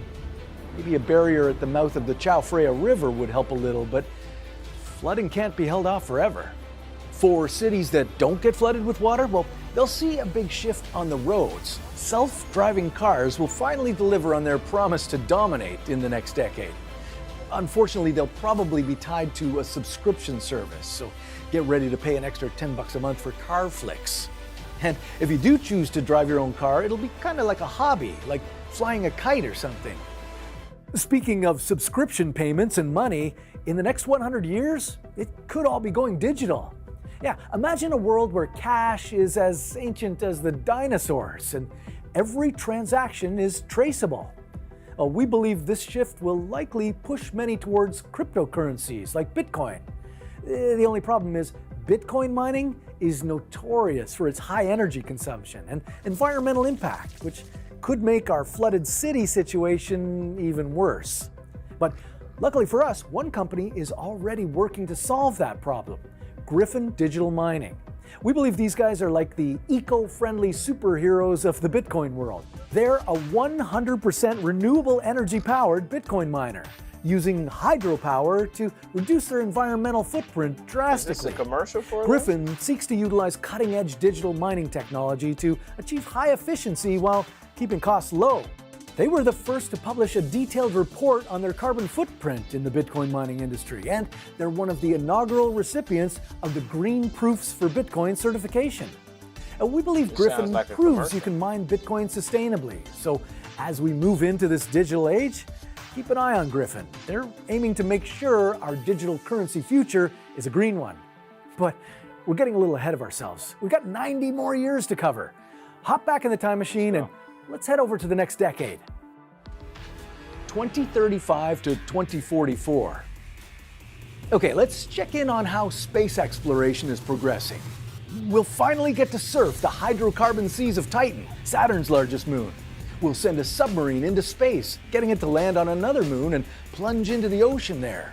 Maybe a barrier at the mouth of the Chao Phraya River would help a little, but flooding can't be held off forever. For cities that don't get flooded with water, well, they'll see a big shift on the roads. Self-driving cars will finally deliver on their promise to dominate in the next decade. Unfortunately, they'll probably be tied to a subscription service, so get ready to pay an extra $10 a month for CarFlix. And if you do choose to drive your own car, it'll be kind of like a hobby, like flying a kite or something. Speaking of subscription payments and money, in the next 100 years, it could all be going digital. Yeah, imagine a world where cash is as ancient as the dinosaurs and every transaction is traceable. We believe this shift will likely push many towards cryptocurrencies like Bitcoin. The only problem is Bitcoin mining is notorious for its high energy consumption and environmental impact, which could make our flooded city situation even worse. But luckily for us, one company is already working to solve that problem: Griffin Digital Mining. We believe these guys are like the eco-friendly superheroes of the Bitcoin world. They're a 100% renewable energy-powered Bitcoin miner, using hydropower to reduce their environmental footprint drastically. Is this a commercial for them? Griffin seeks to utilize cutting-edge digital mining technology to achieve high efficiency while keeping costs low. They were the first to publish a detailed report on their carbon footprint in the Bitcoin mining industry, and they're one of the inaugural recipients of the Green Proofs for Bitcoin certification. And we believe Griffin proves you can mine Bitcoin sustainably. So as we move into this digital age, keep an eye on Griffin. They're aiming to make sure our digital currency future is a green one. But we're getting a little ahead of ourselves. We've got 90 more years to cover. Hop back in the time machine and let's head over to the next decade. 2035 to 2044. Okay, let's check in on how space exploration is progressing. We'll finally get to surf the hydrocarbon seas of Titan, Saturn's largest moon. We'll send a submarine into space, getting it to land on another moon and plunge into the ocean there.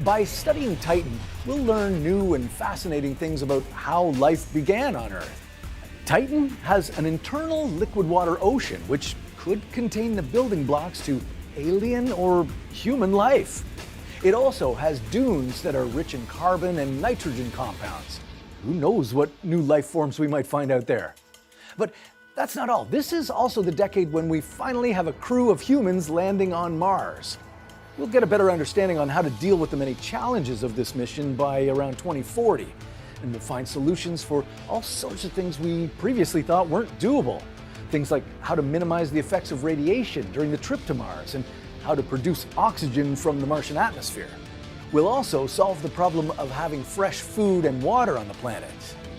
By studying Titan, we'll learn new and fascinating things about how life began on Earth. Titan has an internal liquid water ocean, which could contain the building blocks to alien or human life. It also has dunes that are rich in carbon and nitrogen compounds. Who knows what new life forms we might find out there? But that's not all. This is also the decade when we finally have a crew of humans landing on Mars. We'll get a better understanding on how to deal with the many challenges of this mission by around 2040. And we'll find solutions for all sorts of things we previously thought weren't doable. Things like how to minimize the effects of radiation during the trip to Mars and how to produce oxygen from the Martian atmosphere. We'll also solve the problem of having fresh food and water on the planet.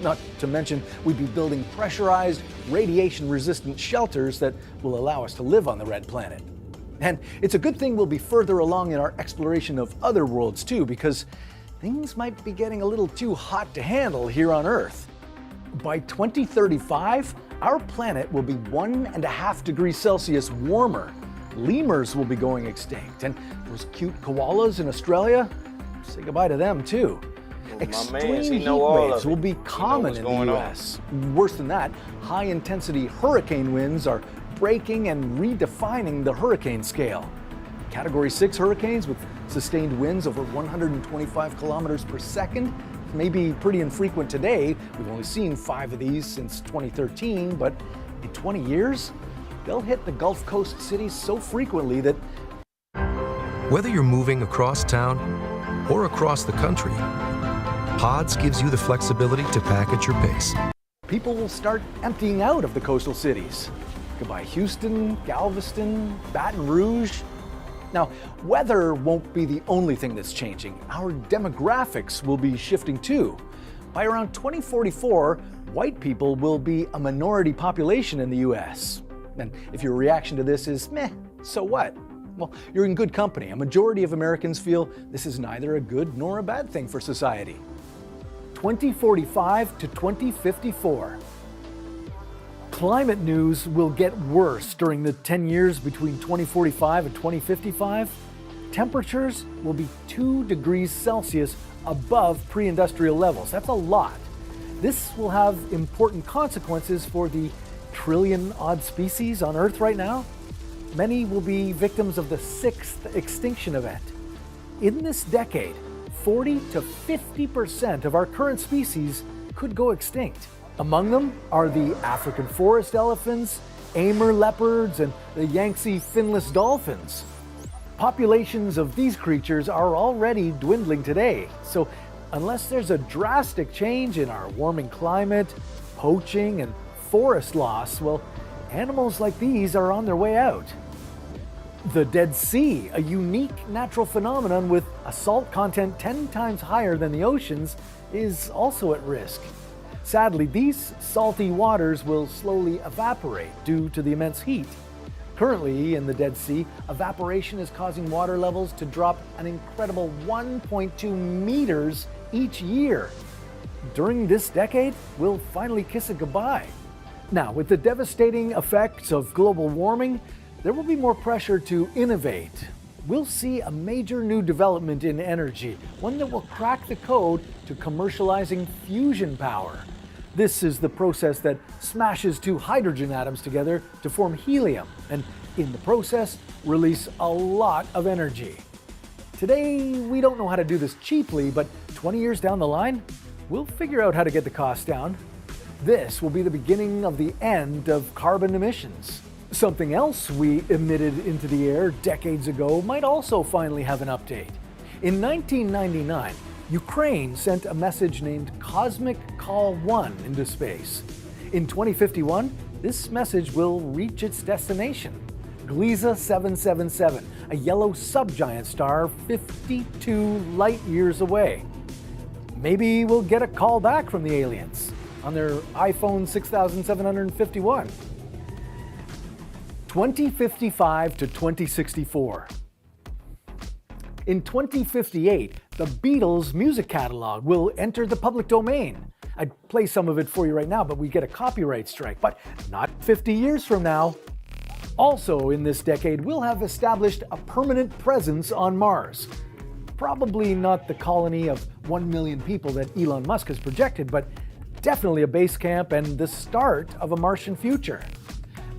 Not to mention, we'd be building pressurized, radiation-resistant shelters that will allow us to live on the red planet. And it's a good thing we'll be further along in our exploration of other worlds too, because things might be getting a little too hot to handle here on Earth. By 2035, our planet will be 1.5 degrees Celsius warmer. Lemurs will be going extinct, and those cute koalas in Australia, say goodbye to them too. Extreme heat waves will be common in the U.S. Worse than that, high-intensity hurricane winds are breaking and redefining the hurricane scale. Category 6 hurricanes with sustained winds over 125 kilometers per second may be pretty infrequent today. We've only seen 5 of these since 2013, but in 20 years, they'll hit the Gulf Coast cities so frequently that... Whether you're moving across town or across the country, Pods gives you the flexibility to pack at your pace. People will start emptying out of the coastal cities. Goodbye Houston, Galveston, Baton Rouge. Now, weather won't be the only thing that's changing. Our demographics will be shifting too. By around 2044, white people will be a minority population in the US. And if your reaction to this is, meh, so what? Well, you're in good company. A majority of Americans feel this is neither a good nor a bad thing for society. 2045 to 2054. Climate news will get worse during the 10 years between 2045 and 2055. Temperatures will be 2 degrees Celsius above pre-industrial levels. That's a lot. This will have important consequences for the trillion-odd species on Earth right now. Many will be victims of the 6th extinction event. In this decade, 40 to 50% of our current species could go extinct. Among them are the African forest elephants, Amur leopards, and the Yangtze finless dolphins. Populations of these creatures are already dwindling today, so unless there's a drastic change in our warming climate, poaching, and forest loss, well, animals like these are on their way out. The Dead Sea, a unique natural phenomenon with a salt content 10 times higher than the oceans, is also at risk. Sadly, these salty waters will slowly evaporate due to the immense heat. Currently, in the Dead Sea, evaporation is causing water levels to drop an incredible 1.2 meters each year. During this decade, we'll finally kiss it goodbye. Now, with the devastating effects of global warming, there will be more pressure to innovate. We'll see a major new development in energy, one that will crack the code to commercializing fusion power. This is the process that smashes 2 hydrogen atoms together to form helium, and in the process, release a lot of energy. Today, we don't know how to do this cheaply, but 20 years down the line, we'll figure out how to get the cost down. This will be the beginning of the end of carbon emissions. Something else we emitted into the air decades ago might also finally have an update. In 1999, Ukraine sent a message named Cosmic Call 1 into space. In 2051, this message will reach its destination, Gliese 777, a yellow subgiant star 52 light years away. Maybe we'll get a call back from the aliens on their iPhone 6751. 2055 to 2064. In 2058, the Beatles' music catalog will enter the public domain. I'd play some of it for you right now, but we get a copyright strike. But not 50 years from now. Also in this decade, we'll have established a permanent presence on Mars. Probably not the colony of 1 million people that Elon Musk has projected, but definitely a base camp and the start of a Martian future.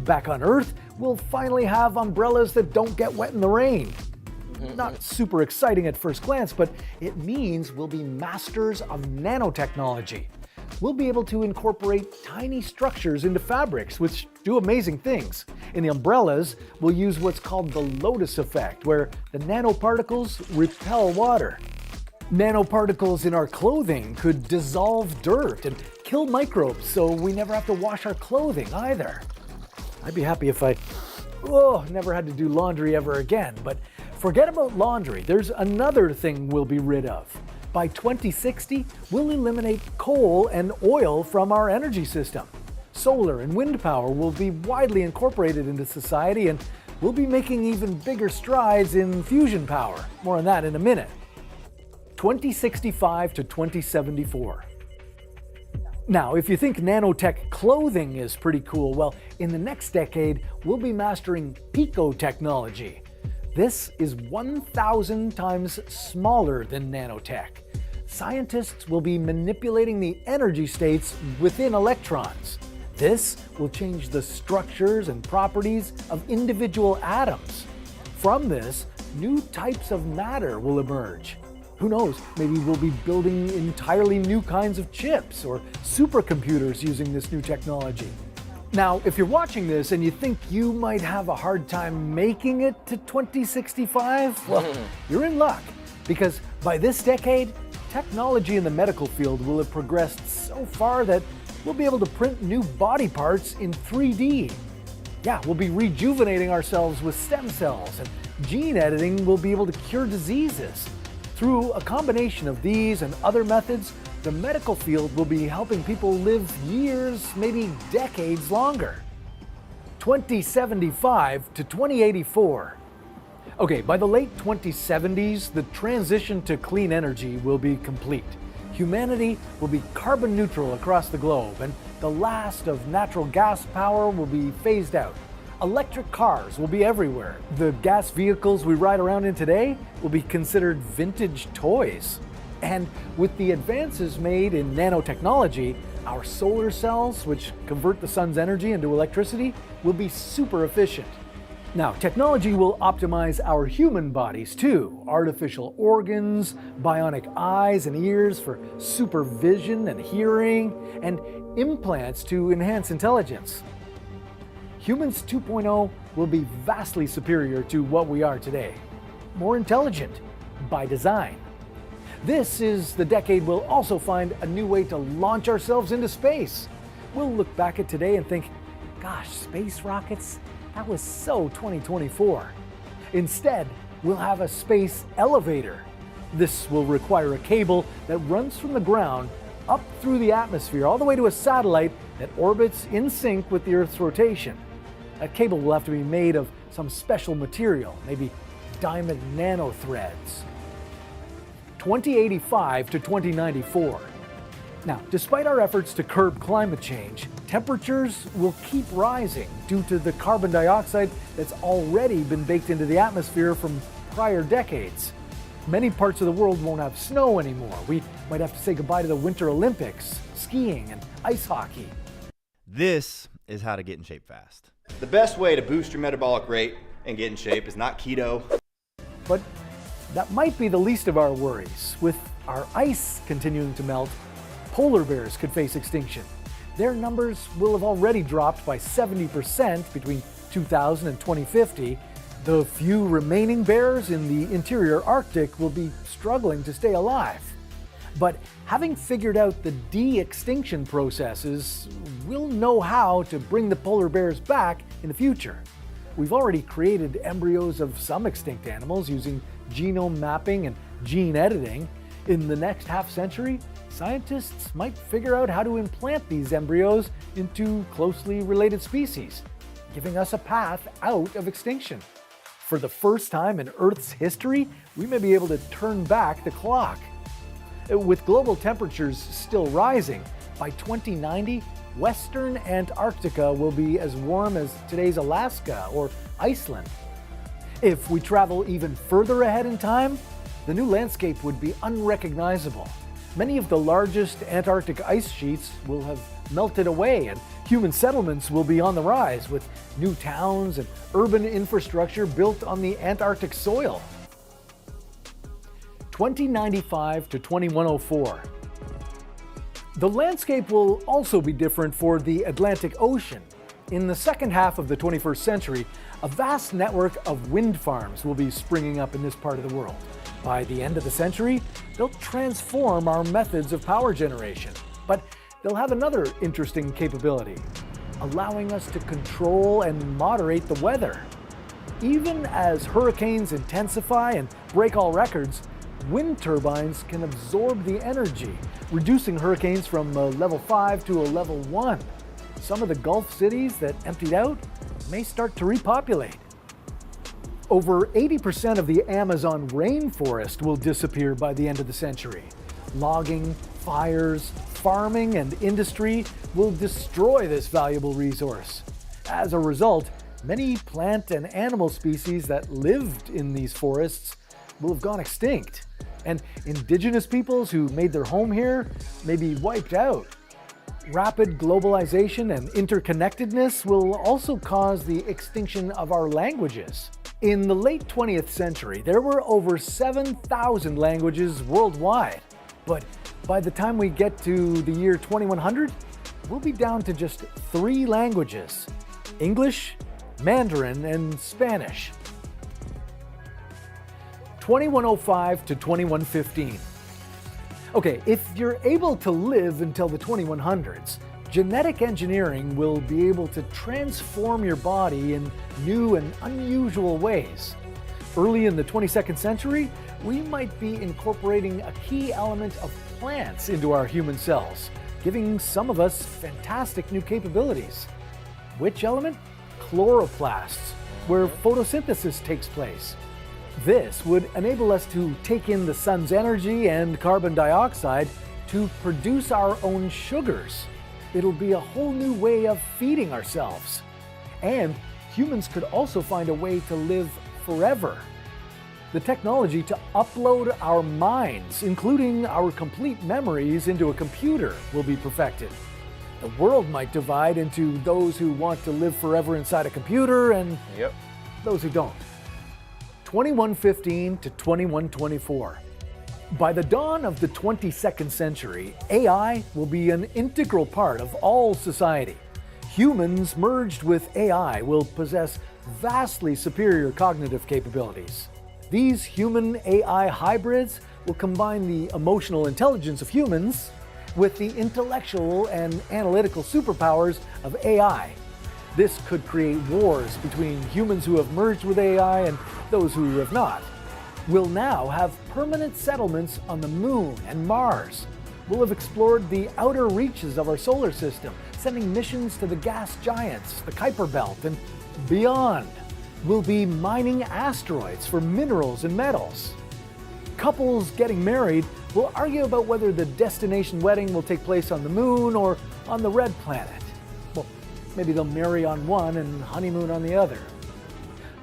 Back on Earth, we'll finally have umbrellas that don't get wet in the rain. Not super exciting at first glance, but it means we'll be masters of nanotechnology. We'll be able to incorporate tiny structures into fabrics, which do amazing things. In the umbrellas, we'll use what's called the lotus effect, where the nanoparticles repel water. Nanoparticles in our clothing could dissolve dirt and kill microbes, so we never have to wash our clothing either. I'd be happy if I never had to do laundry ever again, but forget about laundry. There's another thing we'll be rid of. By 2060, we'll eliminate coal and oil from our energy system. Solar and wind power will be widely incorporated into society, and we'll be making even bigger strides in fusion power. More on that in a minute. 2065 to 2074. Now, if you think nanotech clothing is pretty cool, well, in the next decade, we'll be mastering pico technology. This is 1,000 times smaller than nanotech. Scientists will be manipulating the energy states within electrons. This will change the structures and properties of individual atoms. From this, new types of matter will emerge. Who knows, maybe we'll be building entirely new kinds of chips or supercomputers using this new technology. Now, if you're watching this and you think you might have a hard time making it to 2065, well, you're in luck, because by this decade, technology in the medical field will have progressed so far that we'll be able to print new body parts in 3D. Yeah, we'll be rejuvenating ourselves with stem cells, and gene editing will be able to cure diseases. Through a combination of these and other methods, the medical field will be helping people live years, maybe decades longer. 2075 to 2084. Okay, by the late 2070s, the transition to clean energy will be complete. Humanity will be carbon neutral across the globe, and the last of natural gas power will be phased out. Electric cars will be everywhere. The gas vehicles we ride around in today will be considered vintage toys. And with the advances made in nanotechnology, our solar cells, which convert the sun's energy into electricity, will be super efficient. Now, technology will optimize our human bodies too. Artificial organs, bionic eyes and ears for supervision and hearing, and implants to enhance intelligence. Humans 2.0 will be vastly superior to what we are today. More intelligent by design. This is the decade we'll also find a new way to launch ourselves into space. We'll look back at today and think, gosh, space rockets? That was so 2024. Instead, we'll have a space elevator. This will require a cable that runs from the ground up through the atmosphere all the way to a satellite that orbits in sync with the Earth's rotation. That cable will have to be made of some special material, maybe diamond nanothreads. 2085 to 2094. Now, despite our efforts to curb climate change, temperatures will keep rising due to the carbon dioxide that's already been baked into the atmosphere from prior decades. Many parts of the world won't have snow anymore. We might have to say goodbye to the Winter Olympics, skiing, and ice hockey. This is how to get in shape fast. The best way to boost your metabolic rate and get in shape is not keto. But that might be the least of our worries. With our ice continuing to melt, polar bears could face extinction. Their numbers will have already dropped by 70% between 2000 and 2050. The few remaining bears in the interior Arctic will be struggling to stay alive. But having figured out the de-extinction processes, we'll know how to bring the polar bears back in the future. We've already created embryos of some extinct animals using genome mapping and gene editing. In the next half century, scientists might figure out how to implant these embryos into closely related species, giving us a path out of extinction. For the first time in Earth's history, we may be able to turn back the clock. With global temperatures still rising, by 2090, Western Antarctica will be as warm as today's Alaska or Iceland. If we travel even further ahead in time, the new landscape would be unrecognizable. Many of the largest Antarctic ice sheets will have melted away, and human settlements will be on the rise, with new towns and urban infrastructure built on the Antarctic soil. 2095 to 2104. The landscape will also be different for the Atlantic Ocean. In the second half of the 21st century, a vast network of wind farms will be springing up in this part of the world. By the end of the century, they'll transform our methods of power generation. But they'll have another interesting capability, allowing us to control and moderate the weather. Even as hurricanes intensify and break all records, wind turbines can absorb the energy, reducing hurricanes from a level 5 to a level 1. Some of the Gulf cities that emptied out may start to repopulate. Over 80% of the Amazon rainforest will disappear by the end of the century. Logging, fires, farming, and industry will destroy this valuable resource. As a result, Many plant and animal species that lived in these forests will have gone extinct, and indigenous peoples who made their home here may be wiped out. Rapid globalization and interconnectedness will also cause the extinction of our languages. In the late 20th century, there were over 7,000 languages worldwide, but by the time we get to the year 2100, we'll be down to just 3 languages: English, Mandarin, and Spanish. 2105 to 2115. Okay, if you're able to live until the 2100s, genetic engineering will be able to transform your body in new and unusual ways. Early in the 22nd century, we might be incorporating a key element of plants into our human cells, giving some of us fantastic new capabilities. Which element? Chloroplasts, where photosynthesis takes place. This would enable us to take in the sun's energy and carbon dioxide to produce our own sugars. It'll be a whole new way of feeding ourselves. And humans could also find a way to live forever. The technology to upload our minds, including our complete memories, into a computer will be perfected. The world might divide into those who want to live forever inside a computer and those who don't. 2115 to 2124. By the dawn of the 22nd century, AI will be an integral part of all society. Humans merged with AI will possess vastly superior cognitive capabilities. These human-AI hybrids will combine the emotional intelligence of humans with the intellectual and analytical superpowers of AI. This could create wars between humans who have merged with AI and those who have not. We'll now have permanent settlements on the Moon and Mars. We'll have explored the outer reaches of our solar system, sending missions to the gas giants, the Kuiper Belt, and beyond. We'll be mining asteroids for minerals and metals. Couples getting married will argue about whether the destination wedding will take place on the Moon or on the Red Planet. Well, maybe they'll marry on one and honeymoon on the other.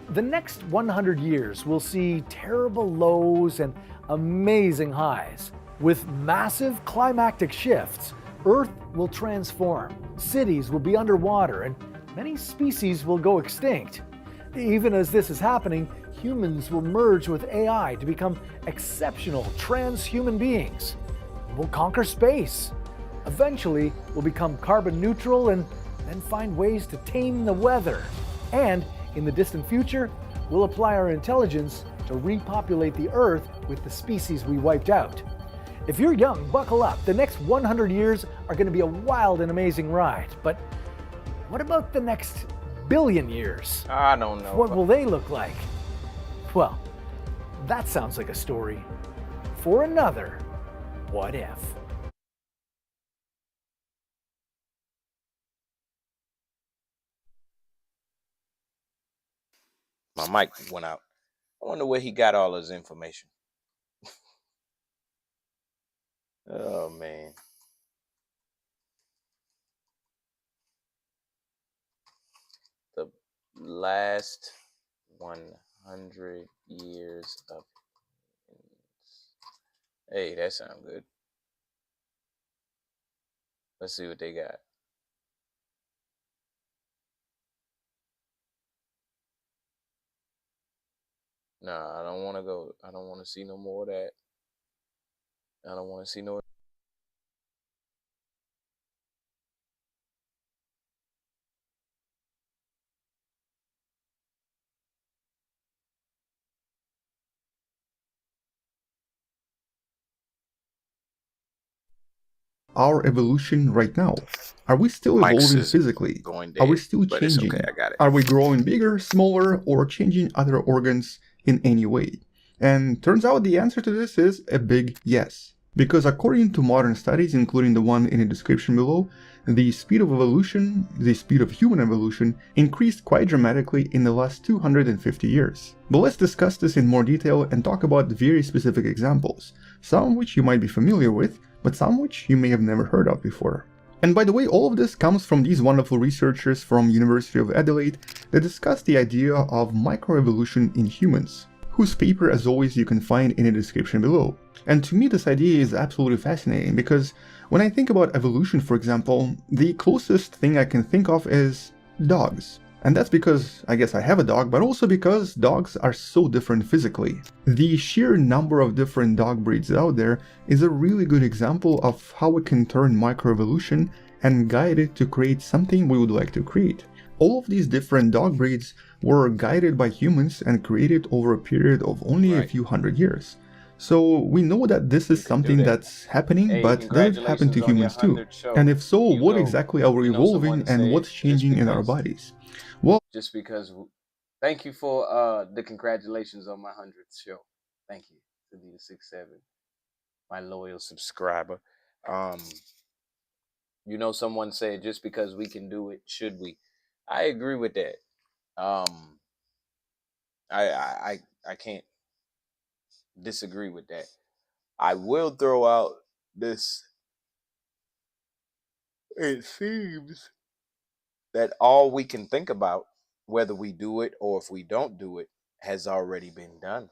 The next 100 years will see terrible lows and amazing highs. With massive climactic shifts, Earth will transform, cities will be underwater, and many species will go extinct. Even as this is happening, humans will merge with AI to become exceptional transhuman beings. We'll conquer space. Eventually, we'll become carbon neutral and then find ways to tame the weather. And in the distant future, we'll apply our intelligence to repopulate the Earth with the species we wiped out. If you're young, buckle up. The next 100 years are going to be a wild and amazing ride. But what about the next billion years? I don't know. What will they look like? Well, that sounds like a story for another What If. My mic went out. I wonder where he got all his information. Oh, man. The last 100 years of... Hey, that sounds good. Let's see what they got. Nah, I don't want to go. I don't want to see no more of that. I don't want to see no... Our evolution right now? Are we still evolving physically? Are we still changing? Okay, I got it. Are we growing bigger, smaller, or changing other organs in any way? And turns out the answer to this is a big yes. Because according to modern studies, including the one in the description below, the speed of evolution, the speed of human evolution, increased quite dramatically in the last 250 years. But let's discuss this in more detail and talk about very specific examples, some of which you might be familiar with, but some which you may have never heard of before. And by the way, all of this comes from these wonderful researchers from University of Adelaide that discuss the idea of microevolution in humans, whose paper as always you can find in the description below. And to me this idea is absolutely fascinating because when I think about evolution, for example, the closest thing I can think of is dogs. And that's because I guess I have a dog, but also because dogs are so different physically. The sheer number of different dog breeds out there is a really good example of how we can turn microevolution and guide it to create something we would like to create. All of these different dog breeds were guided by humans and created over a period of only a few hundred years. So we know that this is something that's happening, but does it happen to humans too? And if so, what exactly are we evolving and what's changing in our bodies? Well, just because, thank you for the congratulations on my 100th show. Thank you to the 67, my loyal subscriber. You know, someone said just because we can do it, should we? I agree with that. I can't disagree with that. I will throw out this. It seems that all we can think about, whether we do it or if we don't do it, has already been done.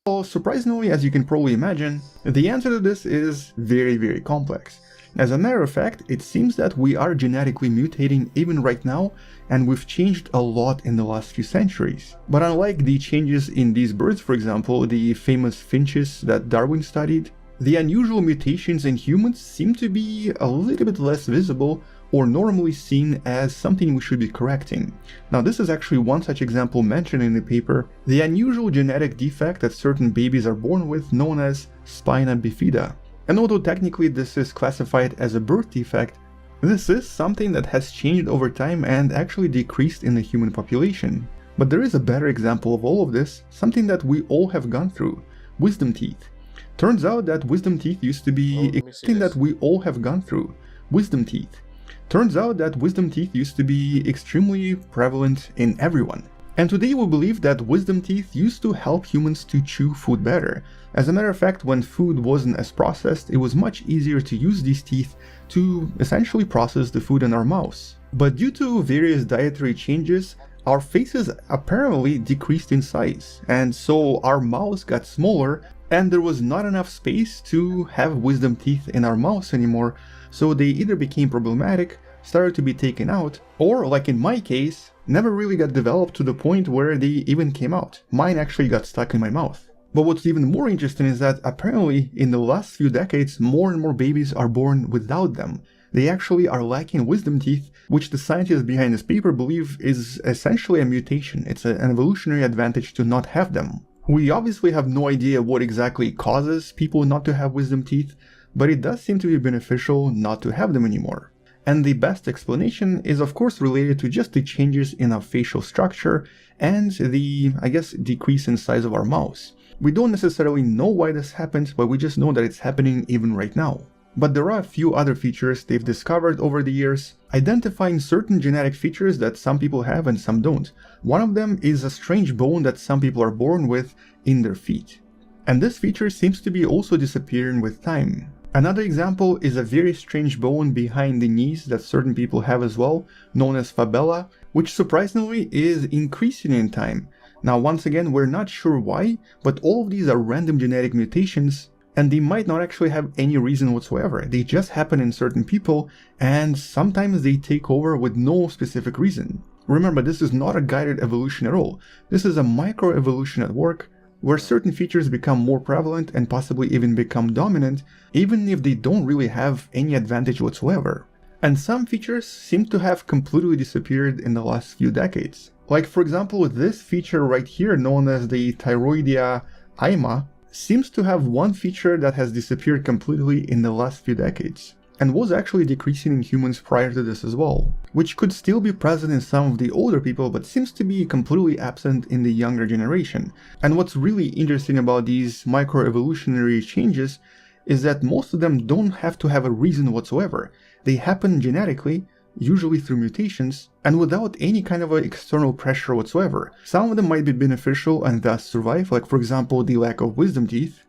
Well, surprisingly, as you can probably imagine, the answer to this is very, very complex. As a matter of fact, it seems that we are genetically mutating even right now, and we've changed a lot in the last few centuries. But unlike the changes in these birds, for example, the famous finches that Darwin studied, the unusual mutations in humans seem to be a little bit less visible or normally seen as something we should be correcting. Now this is actually one such example mentioned in the paper, the unusual genetic defect that certain babies are born with known as spina bifida. And although technically this is classified as a birth defect, this is something that has changed over time and actually decreased in the human population. But there is a better example of all of this, something that we all have gone through, wisdom teeth. Turns out that wisdom teeth used to be something that we all have gone through, wisdom teeth. Turns out that wisdom teeth used to be extremely prevalent in everyone. And today we believe that wisdom teeth used to help humans to chew food better. As a matter of fact, when food wasn't as processed, it was much easier to use these teeth to essentially process the food in our mouths. But due to various dietary changes, our faces apparently decreased in size, and so our mouths got smaller, and there was not enough space to have wisdom teeth in our mouths anymore, so they either became problematic, started to be taken out, or, like in my case, never really got developed to the point where they even came out. Mine actually got stuck in my mouth. But what's even more interesting is that apparently in the last few decades more and more babies are born without them. They actually are lacking wisdom teeth, which the scientists behind this paper believe is essentially a mutation. It's an evolutionary advantage to not have them. We obviously have no idea what exactly causes people not to have wisdom teeth, but it does seem to be beneficial not to have them anymore. And the best explanation is of course related to just the changes in our facial structure and the, I guess, decrease in size of our mouths. We don't necessarily know why this happened, but we just know that it's happening even right now. But there are a few other features they've discovered over the years, identifying certain genetic features that some people have and some don't. One of them is a strange bone that some people are born with in their feet. And this feature seems to be also disappearing with time. Another example is a very strange bone behind the knees that certain people have as well, known as fabella, which surprisingly is increasing in time. Now once again, we're not sure why, but all of these are random genetic mutations, and they might not actually have any reason whatsoever. They just happen in certain people, and sometimes they take over with no specific reason. Remember, this is not a guided evolution at all. This is a microevolution at work, where certain features become more prevalent and possibly even become dominant, even if they don't really have any advantage whatsoever. And some features seem to have completely disappeared in the last few decades. Like for example, this feature right here, known as the thyroidea ima, seems to have one feature that has disappeared completely in the last few decades, and was actually decreasing in humans prior to this as well, which could still be present in some of the older people but seems to be completely absent in the younger generation. And what's really interesting about these microevolutionary changes is that most of them don't have to have a reason whatsoever. They happen genetically, usually through mutations, and without any kind of external pressure whatsoever. Some of them might be beneficial and thus survive, like for example the lack of wisdom teeth,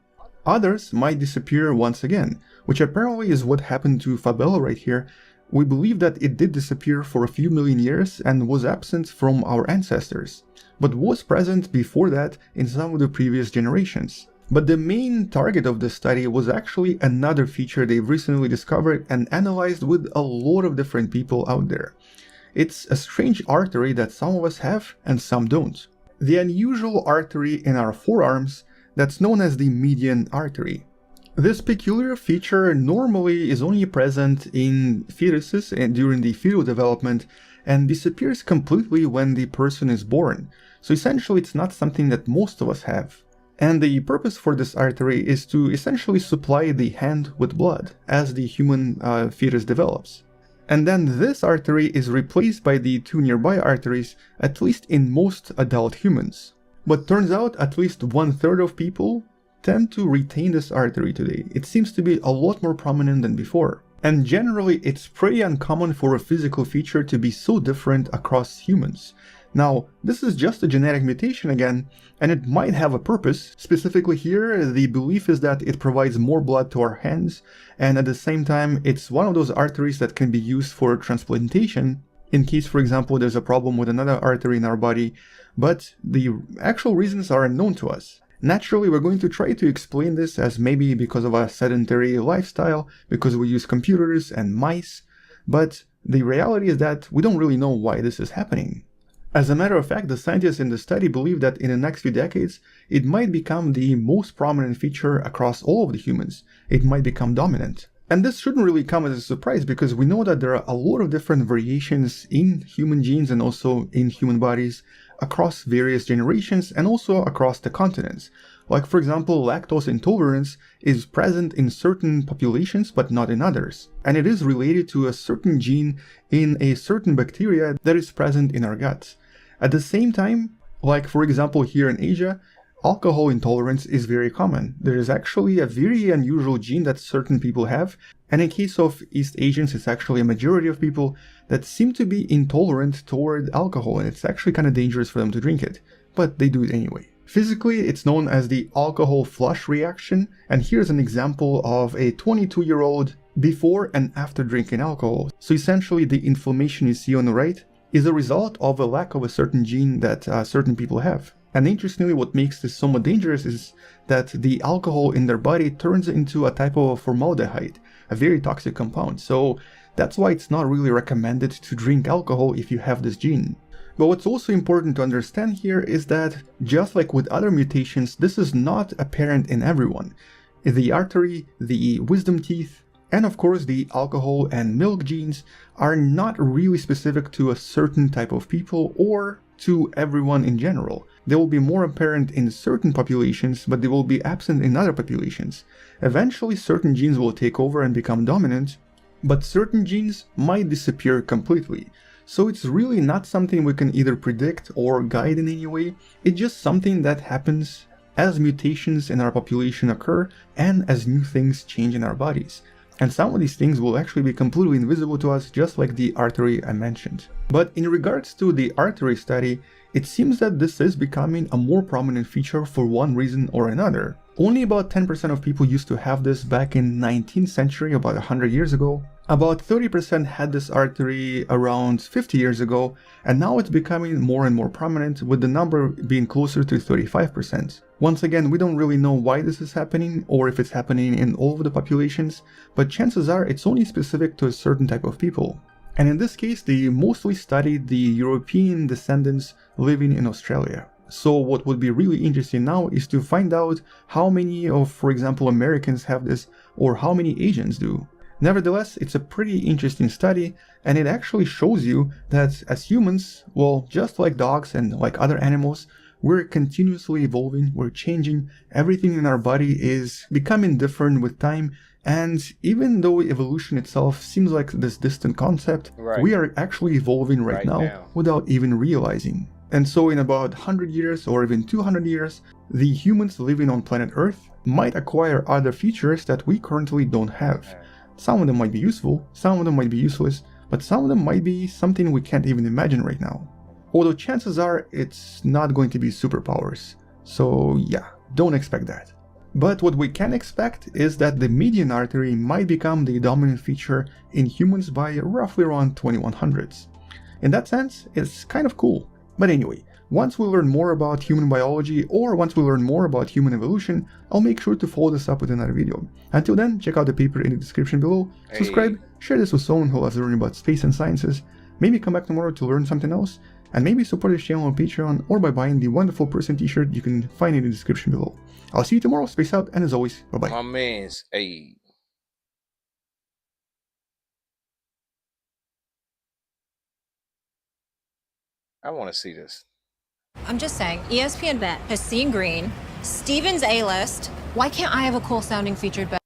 Others might disappear once again, which apparently is what happened to Fabella right here. We believe that it did disappear for a few million years and was absent from our ancestors, but was present before that in some of the previous generations. But the main target of this study was actually another feature they've recently discovered and analyzed with a lot of different people out there. It's a strange artery that some of us have and some don't. The unusual artery in our forearms that's known as the median artery. This peculiar feature normally is only present in fetuses and during the fetal development and disappears completely when the person is born. So essentially it's not something that most of us have. And the purpose for this artery is to essentially supply the hand with blood as the human fetus develops. And then this artery is replaced by the two nearby arteries, at least in most adult humans. But turns out at least 1/3 of people tend to retain this artery today. It seems to be a lot more prominent than before. And generally it's pretty uncommon for a physical feature to be so different across humans. Now, this is just a genetic mutation again, and it might have a purpose. Specifically here, the belief is that it provides more blood to our hands, and at the same time, it's one of those arteries that can be used for transplantation, in case, for example, there's a problem with another artery in our body, but the actual reasons are unknown to us. Naturally, we're going to try to explain this as maybe because of a sedentary lifestyle, because we use computers and mice, but the reality is that we don't really know why this is happening. As a matter of fact, the scientists in the study believe that in the next few decades, it might become the most prominent feature across all of the humans. It might become dominant. And this shouldn't really come as a surprise because we know that there are a lot of different variations in human genes and also in human bodies across various generations and also across the continents. Like for example, lactose intolerance is present in certain populations but not in others. And it is related to a certain gene in a certain bacteria that is present in our guts. At the same time, like for example here in Asia, alcohol intolerance is very common. There is actually a very unusual gene that certain people have, and in case of East Asians, it's actually a majority of people that seem to be intolerant toward alcohol, and it's actually kind of dangerous for them to drink it, but they do it anyway. Physically, it's known as the alcohol flush reaction, and here's an example of a 22-year-old before and after drinking alcohol. So essentially, the inflammation you see on the right is a result of a lack of a certain gene that certain people have. And interestingly, what makes this somewhat dangerous is that the alcohol in their body turns into a type of formaldehyde, a very toxic compound. So that's why it's not really recommended to drink alcohol if you have this gene. But what's also important to understand here is that, just like with other mutations, this is not apparent in everyone. The artery, the wisdom teeth, and of course the alcohol and milk genes are not really specific to a certain type of people or to everyone in general. They will be more apparent in certain populations, but they will be absent in other populations. Eventually certain genes will take over and become dominant, but certain genes might disappear completely. So it's really not something we can either predict or guide in any way. It's just something that happens as mutations in our population occur and as new things change in our bodies. And some of these things will actually be completely invisible to us, just like the artery I mentioned. But in regards to the artery study, it seems that this is becoming a more prominent feature for one reason or another. Only about 10% of people used to have this back in 19th century, about 100 years ago. About 30% had this artery around 50 years ago, and now it's becoming more and more prominent, with the number being closer to 35%. Once again, we don't really know why this is happening, or if it's happening in all of the populations, but chances are it's only specific to a certain type of people. And in this case, they mostly studied the European descendants living in Australia. So what would be really interesting now is to find out how many of, for example, Americans have this, or how many Asians do. Nevertheless, it's a pretty interesting study, and it actually shows you that as humans, well, just like dogs and like other animals, we're continuously evolving, we're changing, everything in our body is becoming different with time, and even though evolution itself seems like this distant concept, we are actually evolving right now without even realizing. And so in about 100 years or even 200 years, the humans living on planet Earth might acquire other features that we currently don't have. Some of them might be useful, some of them might be useless, but some of them might be something we can't even imagine right now. Although chances are it's not going to be superpowers. So yeah, don't expect that. But what we can expect is that the median artery might become the dominant feature in humans by roughly around 2100s. In that sense, it's kind of cool. But anyway, once we learn more about human biology or once we learn more about human evolution, I'll make sure to follow this up with another video. Until then, check out the paper in the description below, subscribe, share this with someone who loves learning about space and sciences, maybe come back tomorrow to learn something else, and maybe support this channel on Patreon or by buying the wonderful person t-shirt you can find in the description below. I'll see you tomorrow, space out, and as always, bye bye. My man's, hey. I want to see this. I'm just saying, ESPN Bet has seen green, Steven's A-list. Why can't I have a cool sounding featured bet?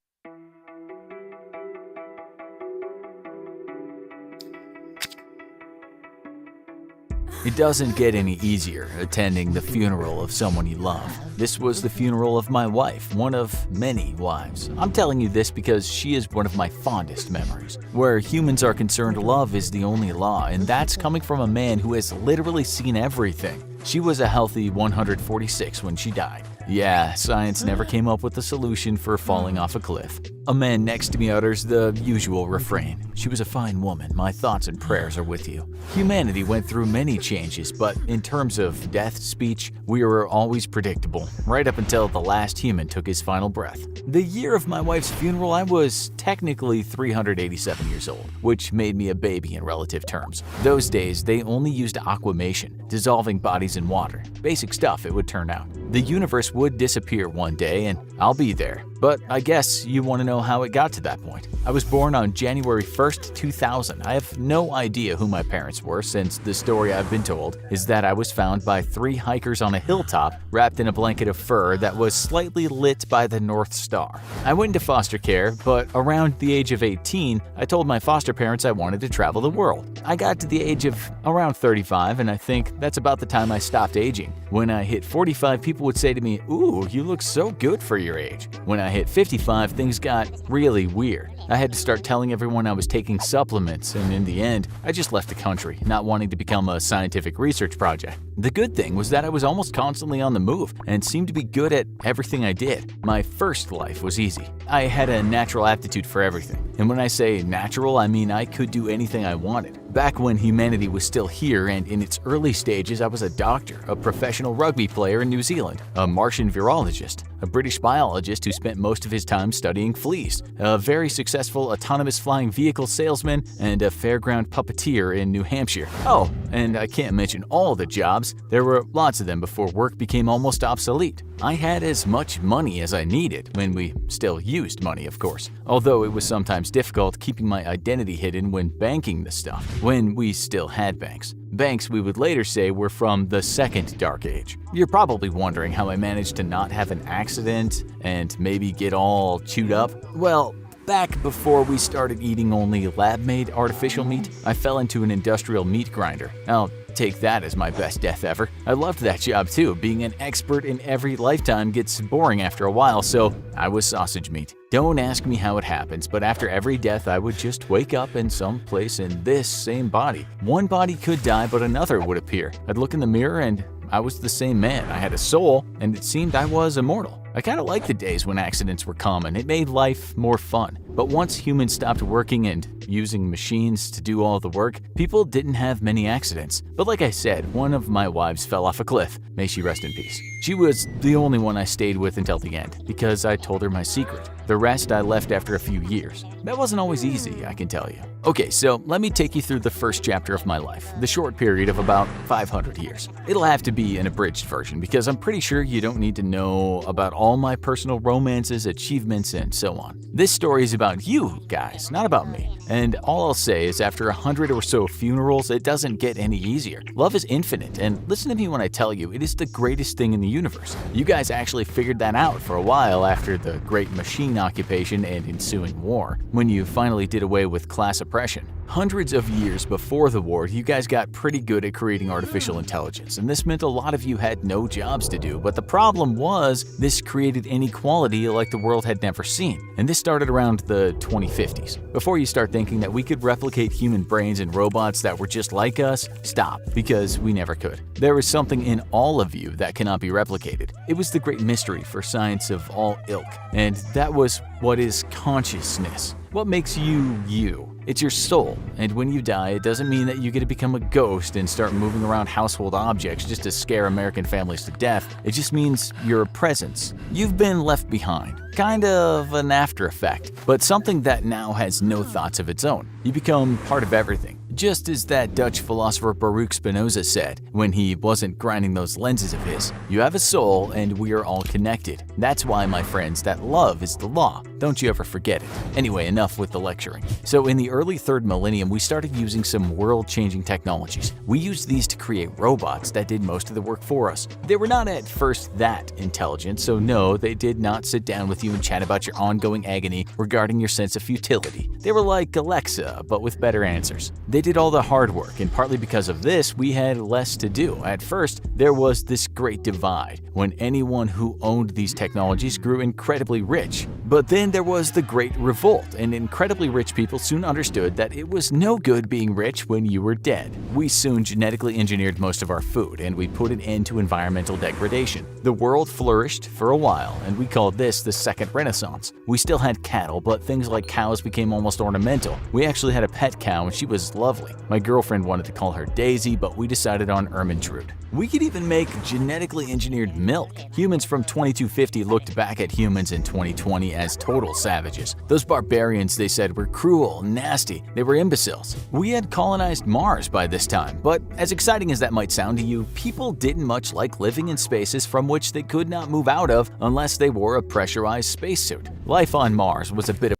It doesn't get any easier attending the funeral of someone you love. This was the funeral of my wife, one of many wives. I'm telling you this because she is one of my fondest memories. Where humans are concerned, love is the only law, and that's coming from a man who has literally seen everything. She was a healthy 146 when she died. Yeah, science never came up with a solution for falling off a cliff. A man next to me utters the usual refrain. She was a fine woman. My thoughts and prayers are with you. Humanity went through many changes, but in terms of death speech, we were always predictable, right up until the last human took his final breath. The year of my wife's funeral, I was technically 387 years old, which made me a baby in relative terms. Those days, they only used aquamation, dissolving bodies in water. Basic stuff, it would turn out. The universe would disappear one day, and I'll be there. But I guess you want to know how it got to that point. I was born on January 1st, 2000. I have no idea who my parents were, since the story I've been told is that I was found by 3 hikers on a hilltop wrapped in a blanket of fur that was slightly lit by the North Star. I went into foster care, but around the age of 18, I told my foster parents I wanted to travel the world. I got to the age of around 35, and I think that's about the time I stopped aging. When I hit 45, people would say to me, "Ooh, you look so good for your age." When I hit 55, things got really weird. I had to start telling everyone I was taking supplements, and in the end, I just left the country, not wanting to become a scientific research project. The good thing was that I was almost constantly on the move and seemed to be good at everything I did. My first life was easy. I had a natural aptitude for everything. And when I say natural, I mean I could do anything I wanted. Back when humanity was still here and in its early stages, I was a doctor, a professional rugby player in New Zealand, a Martian virologist, a British biologist who spent most of his time studying fleas, a very successful autonomous flying vehicle salesman, and a fairground puppeteer in New Hampshire. Oh, and I can't mention all the jobs. There were lots of them before work became almost obsolete. I had as much money as I needed, when we still used money, of course, although it was sometimes difficult keeping my identity hidden when banking the stuff, when we still had banks. Banks we would later say were from the second dark age. You're probably wondering how I managed to not have an accident and maybe get all chewed up. Well, back before we started eating only lab-made artificial meat, I fell into an industrial meat grinder. I'll take that as my best death ever. I loved that job too. Being an expert in every lifetime gets boring after a while, so I was sausage meat. Don't ask me how it happens, but after every death I would just wake up in some place in this same body. One body could die, but another would appear. I'd look in the mirror and I was the same man. I had a soul, and it seemed I was immortal. I kind of liked the days when accidents were common. It made life more fun. But once humans stopped working and using machines to do all the work, people didn't have many accidents. But like I said, one of my wives fell off a cliff. May she rest in peace. She was the only one I stayed with until the end, because I told her my secret. The rest I left after a few years. That wasn't always easy, I can tell you. Okay, so let me take you through the first chapter of my life, the short period of about 500 years. It'll have to be an abridged version, because I'm pretty sure you don't need to know about all my personal romances, achievements, and so on. This story is about you guys, not about me. And all I'll say is after 100 or so funerals, it doesn't get any easier. Love is infinite, and listen to me when I tell you, it is the greatest thing in the universe. You guys actually figured that out for a while after the Great Machine Occupation and ensuing war, when you finally did away with class oppression. Hundreds of years before the war, you guys got pretty good at creating artificial intelligence, and this meant a lot of you had no jobs to do. But the problem was, this created inequality like the world had never seen. And this started around the 2050s. Before you start thinking that we could replicate human brains and robots that were just like us, stop, because we never could. There is something in all of you that cannot be replicated. It was the great mystery for science of all ilk, and that was what is consciousness. What makes you you? It's your soul, and when you die, it doesn't mean that you get to become a ghost and start moving around household objects just to scare American families to death. It just means you're a presence. You've been left behind. Kind of an after effect, but something that now has no thoughts of its own. You become part of everything. Just as that Dutch philosopher Baruch Spinoza said when he wasn't grinding those lenses of his, you have a soul and we are all connected. That's why, my friends, that love is the law. Don't you ever forget it. Anyway, enough with the lecturing. So in the early 3rd millennium, we started using some world-changing technologies. We used these to create robots that did most of the work for us. They were not at first that intelligent, so no, they did not sit down with you and chat about your ongoing agony regarding your sense of futility. They were like Alexa, but with better answers. They did all the hard work, and partly because of this, we had less to do. At first, there was this great divide, when anyone who owned these technologies grew incredibly rich. But then there was the Great Revolt, and incredibly rich people soon understood that it was no good being rich when you were dead. We soon genetically engineered most of our food, and we put an end to environmental degradation. The world flourished for a while, and we called this the Second Renaissance. We still had cattle, but things like cows became almost ornamental. We actually had a pet cow, and she was lovely. My girlfriend wanted to call her Daisy, but we decided on Ermintrude. We could even make genetically engineered milk. Humans from 2250 looked back at humans in 2020 as total savages. Those barbarians, they said, were cruel, nasty, they were imbeciles. We had colonized Mars by this time, but as exciting as that might sound to you, people didn't much like living in spaces from which they could not move out of unless they wore a pressurized spacesuit. Life on Mars was a bit of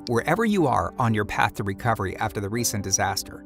wherever you are on your path to recovery after the recent disaster.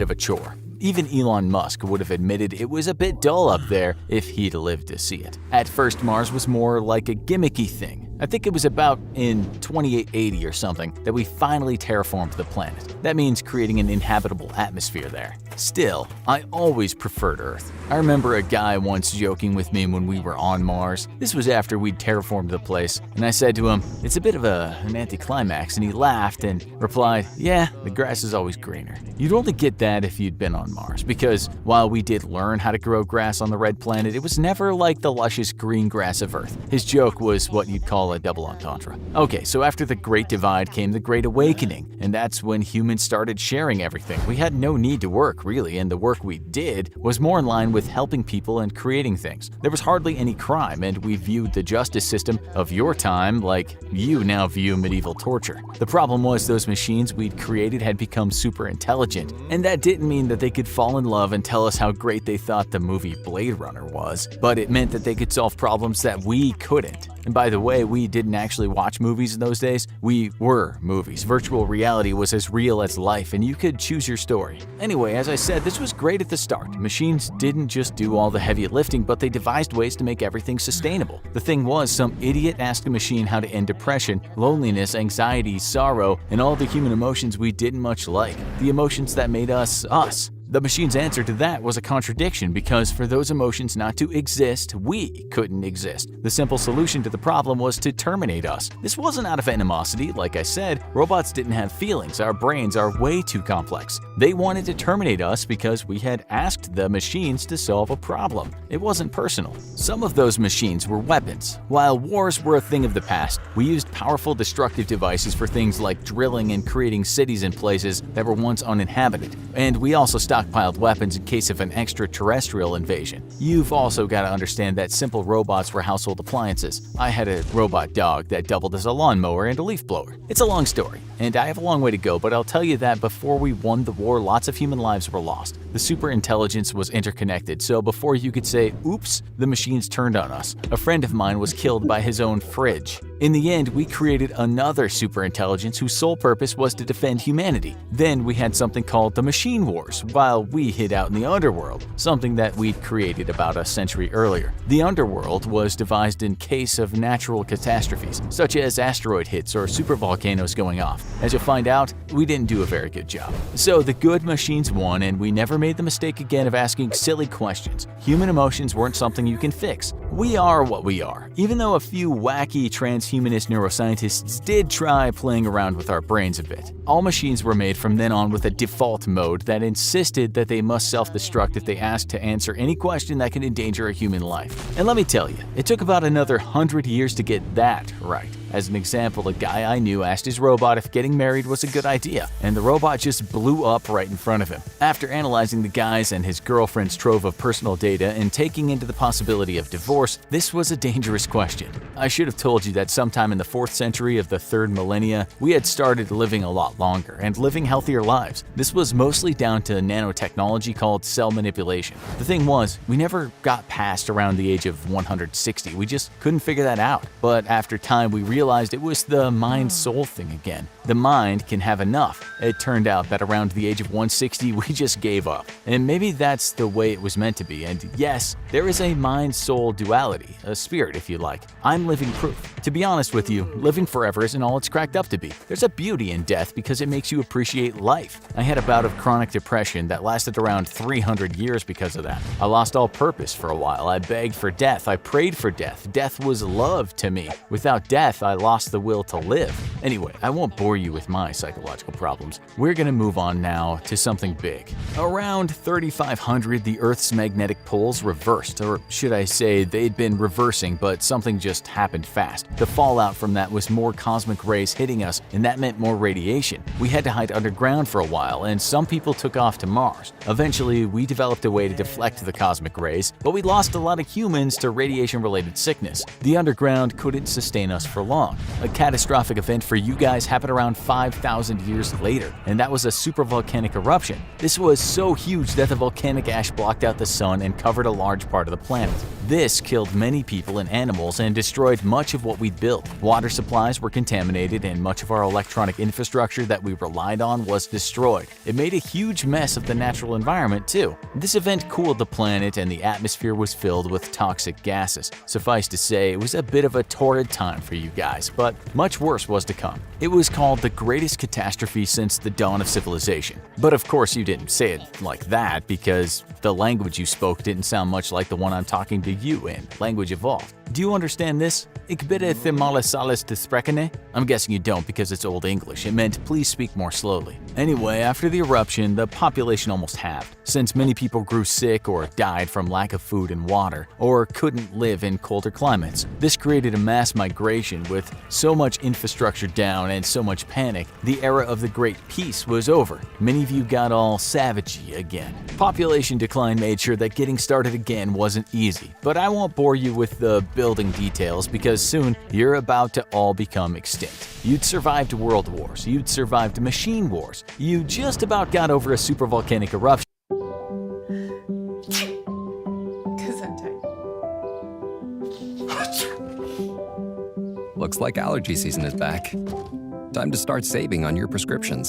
a chore. Even Elon Musk would have admitted it was a bit dull up there if he'd lived to see it. At first, Mars was more like a gimmicky thing. I think it was about in 2880 or something that we finally terraformed the planet. That means creating an inhabitable atmosphere there. Still, I always preferred Earth. I remember a guy once joking with me when we were on Mars. This was after we'd terraformed the place, and I said to him, "It's a bit of an anticlimax," and he laughed and replied, "Yeah, the grass is always greener." You'd only get that if you'd been on Mars, because while we did learn how to grow grass on the red planet, it was never like the luscious green grass of Earth. His joke was what you'd call a double entendre. Okay, so after the Great Divide came the Great Awakening, and that's when humans started sharing everything. We had no need to work, really, and the work we did was more in line with helping people and creating things. There was hardly any crime, and we viewed the justice system of your time like you now view medieval torture. The problem was those machines we'd created had become super intelligent, and that didn't mean that they could fall in love and tell us how great they thought the movie Blade Runner was, but it meant that they could solve problems that we couldn't. And by the way, we didn't actually watch movies in those days. We were movies. Virtual reality was as real as life, and you could choose your story. Anyway, as I said, this was great at the start. Machines didn't just do all the heavy lifting, but they devised ways to make everything sustainable. The thing was, some idiot asked a machine how to end depression, loneliness, anxiety, sorrow, and all the human emotions we didn't much like. The emotions that made us, us. The machine's answer to that was a contradiction because for those emotions not to exist, we couldn't exist. The simple solution to the problem was to terminate us. This wasn't out of animosity. Like I said, robots didn't have feelings. Our brains are way too complex. They wanted to terminate us because we had asked the machines to solve a problem. It wasn't personal. Some of those machines were weapons. While wars were a thing of the past, we used powerful destructive devices for things like drilling and creating cities in places that were once uninhabited. And we also stockpiled weapons in case of an extraterrestrial invasion. You've also got to understand that simple robots were household appliances. I had a robot dog that doubled as a lawnmower and a leaf blower. It's a long story, and I have a long way to go, but I'll tell you that before we won the war, lots of human lives were lost. The superintelligence was interconnected, so before you could say, oops, the machines turned on us. A friend of mine was killed by his own fridge. In the end, we created another superintelligence whose sole purpose was to defend humanity. Then we had something called the Machine Wars, while we hid out in the underworld, something that we'd created about a century earlier. The underworld was devised in case of natural catastrophes, such as asteroid hits or supervolcanoes going off. As you'll find out, we didn't do a very good job. So the good machines won, and we never made the mistake again of asking silly questions. Human emotions weren't something you can fix. We are what we are, even though a few wacky transhumanist neuroscientists did try playing around with our brains a bit. All machines were made from then on with a default mode that insisted that they must self-destruct if they asked to answer any question that could endanger a human life. And let me tell you, it took about another 100 years to get that right. As an example, a guy I knew asked his robot if getting married was a good idea, and the robot just blew up right in front of him. After analyzing the guy's and his girlfriend's trove of personal data and taking into the possibility of divorce, this was a dangerous question. I should have told you that sometime in the 4th century of the 3rd millennia, we had started living a lot longer and living healthier lives. This was mostly down to nanotechnology called cell manipulation. The thing was, we never got past around the age of 160. We just couldn't figure that out. But after time, we realized it was the mind-soul thing again. The mind can have enough. It turned out that around the age of 160, we just gave up. And maybe that's the way it was meant to be. And yes, there is a mind-soul duality, a spirit if you like. I'm living proof. To be honest with you, living forever isn't all it's cracked up to be. There's a beauty in death because it makes you appreciate life. I had a bout of chronic depression that lasted around 300 years because of that. I lost all purpose for a while. I begged for death. I prayed for death. Death was love to me. Without death, I lost the will to live. Anyway, I won't bore you with my psychological problems. We're gonna move on now to something big. Around 3500, the Earth's magnetic poles reversed, or should I say they'd been reversing, but something just happened fast. The fallout from that was more cosmic rays hitting us, and that meant more radiation. We had to hide underground for a while, and some people took off to Mars. Eventually, we developed a way to deflect the cosmic rays, but we lost a lot of humans to radiation-related sickness. The underground couldn't sustain us for long. A catastrophic event for you guys happened around 5,000 years later, and that was a supervolcanic eruption. This was so huge that the volcanic ash blocked out the sun and covered a large part of the planet. This killed many people and animals and destroyed much of what we'd built. Water supplies were contaminated, and much of our electronic infrastructure that we relied on was destroyed. It made a huge mess of the natural environment too. This event cooled the planet, and the atmosphere was filled with toxic gases. Suffice to say, it was a bit of a torrid time for you guys, but much worse was to come. It was called the greatest catastrophe since the dawn of civilization. But of course you didn't say it like that because the language you spoke didn't sound much like the one I'm talking to you in. Language evolved. Do you understand this? Ik bidde themale salis te spreken? I'm guessing you don't because it's Old English. It meant please speak more slowly. Anyway, after the eruption, the population almost halved, since many people grew sick or died from lack of food and water, or couldn't live in colder climates. This created a mass migration with so much infrastructure down and so much panic. The era of the Great Peace was over. Many of you got all savagey again. Population decline made sure that getting started again wasn't easy, but I won't bore you with the building details because soon you're about to all become extinct. You'd survived world wars, you'd survived machine wars, you just about got over a supervolcanic eruption. Because I'm tired. Looks like allergy season is back. Time to start saving on your prescriptions.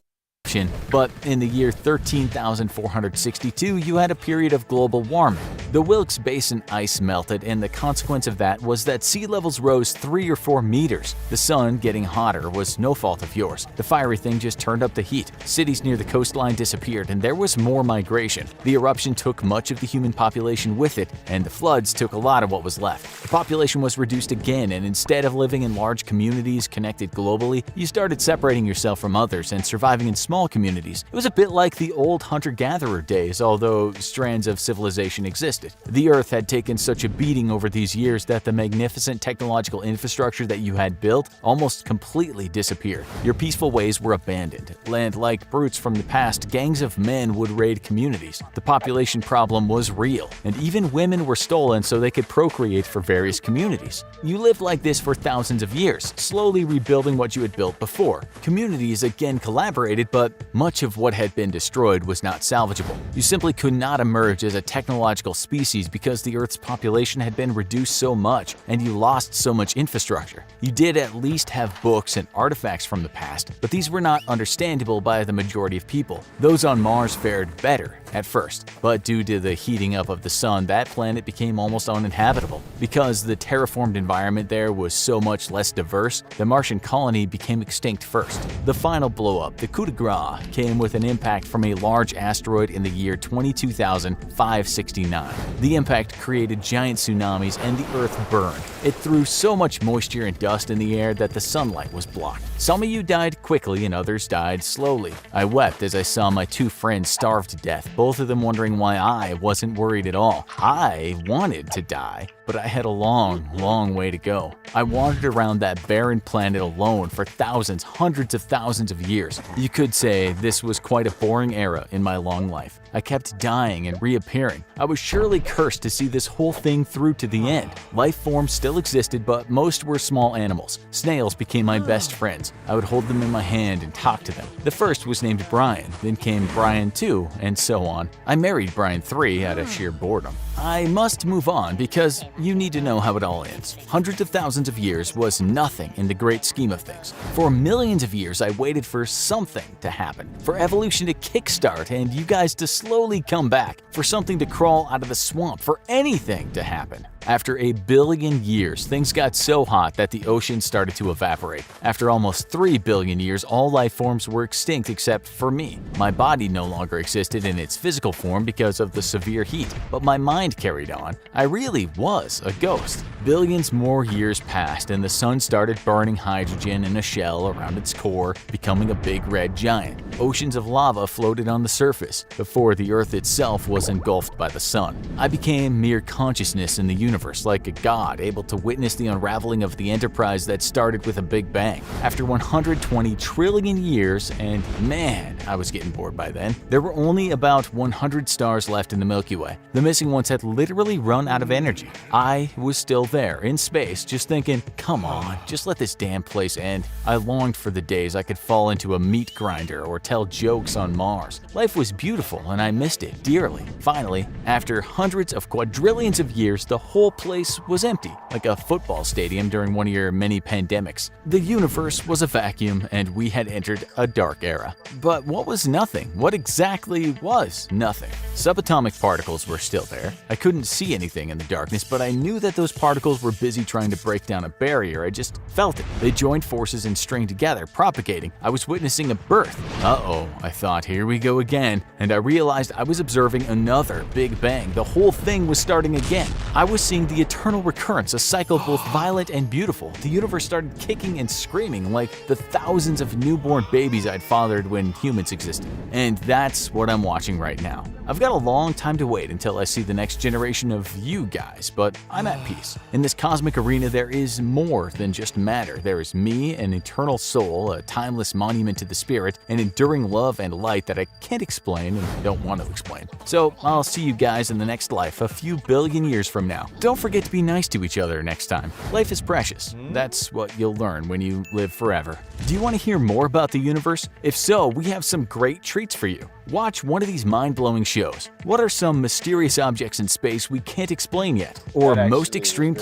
But in the year 13,462, you had a period of global warming. The Wilkes Basin ice melted, and the consequence of that was that sea levels rose 3 or 4 meters. The sun getting hotter was no fault of yours. The fiery thing just turned up the heat. Cities near the coastline disappeared, and there was more migration. The eruption took much of the human population with it, and the floods took a lot of what was left. The population was reduced again, and instead of living in large communities connected globally, you started separating yourself from others and surviving in small communities. It was a bit like the old hunter-gatherer days, although strands of civilization existed. The Earth had taken such a beating over these years that the magnificent technological infrastructure that you had built almost completely disappeared. Your peaceful ways were abandoned, and like brutes from the past, gangs of men would raid communities. The population problem was real, and even women were stolen so they could procreate for various communities. You lived like this for thousands of years, slowly rebuilding what you had built before. Communities again collaborated, but much of what had been destroyed was not salvageable. You simply could not emerge as a technological species because the Earth's population had been reduced so much and you lost so much infrastructure. You did at least have books and artifacts from the past, but these were not understandable by the majority of people. Those on Mars fared better at first, but due to the heating up of the sun, that planet became almost uninhabitable. Because the terraformed environment there was so much less diverse, the Martian colony became extinct first. The final blow-up, the coup de grace, came with an impact from a large asteroid in the year 22,569. The impact created giant tsunamis and the Earth burned. It threw so much moisture and dust in the air that the sunlight was blocked. Some of you died quickly and others died slowly. I wept as I saw my two friends starve to death, both of them wondering why I wasn't worried at all. I wanted to die, but I had a long, long way to go. I wandered around that barren planet alone for thousands, hundreds of thousands of years. You could say this was quite a boring era in my long life. I kept dying and reappearing. I was surely cursed to see this whole thing through to the end. Life forms still existed, but most were small animals. Snails became my best friends. I would hold them in my hand and talk to them. The first was named Brian, then came Brian 2, and so on. I married Brian 3 out of sheer boredom. I must move on because you need to know how it all ends. Hundreds of thousands of years was nothing in the great scheme of things. For millions of years, I waited for something to happen, for evolution to kickstart and you guys to slowly come back, for something to crawl out of the swamp, for anything to happen. After a billion years, things got so hot that the ocean started to evaporate. After almost 3 billion years, all life forms were extinct except for me. My body no longer existed in its physical form because of the severe heat, but my mind carried on. I really was a ghost. Billions more years passed and the sun started burning hydrogen in a shell around its core, becoming a big red giant. Oceans of lava floated on the surface before the Earth itself was engulfed by the sun. I became mere consciousness in the universe, like a god able to witness the unraveling of the enterprise that started with a big bang. After 120 trillion years, and man, I was getting bored by then, there were only about 100 stars left in the Milky Way. The missing ones had literally run out of energy. I was still there, in space, just thinking, come on, just let this damn place end. I longed for the days I could fall into a meat grinder or tell jokes on Mars. Life was beautiful and I missed it dearly. Finally, after hundreds of quadrillions of years, the whole place was empty, like a football stadium during one of your many pandemics. The universe was a vacuum and we had entered a dark era. But what was nothing? What exactly was nothing? Subatomic particles were still there. I couldn't see anything in the darkness, but I knew that those particles were busy trying to break down a barrier. I just felt it. They joined forces and stringed together, propagating. I was witnessing a birth. Uh-oh, I thought, here we go again. And I realized I was observing another Big Bang. The whole thing was starting again. I was seeing the eternal recurrence, a cycle both violent and beautiful. The universe started kicking and screaming like the thousands of newborn babies I'd fathered when humans existed. And that's what I'm watching right now. I've got a long time to wait until I see the next generation of you guys, but I'm at peace. In this cosmic arena, there is more than just matter. There is me, an eternal soul, a timeless monument to the spirit, an enduring love and light that I can't explain and don't want to explain. So I'll see you guys in the next life, a few billion years from now. Don't forget to be nice to each other next time. Life is precious. That's what you'll learn when you live forever. Do you want to hear more about the universe? If so, we have some great treats for you. Watch one of these mind-blowing shows. What are some mysterious objects in space we can't explain yet? Or most extreme...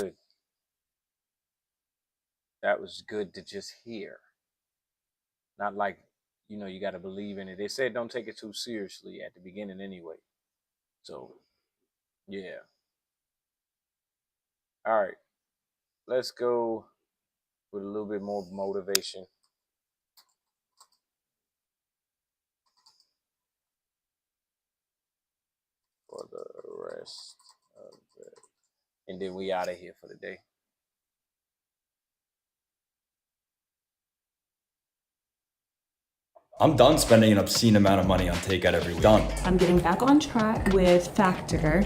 That was good to just hear. Not like, you know, you got to believe in it. They said don't take it too seriously at the beginning anyway. So, yeah. All right. Let's go with a little bit more motivation. For the rest of it. And then we out of here for the day. I'm done spending an obscene amount of money on takeout every week. Done. I'm getting back on track with Factor.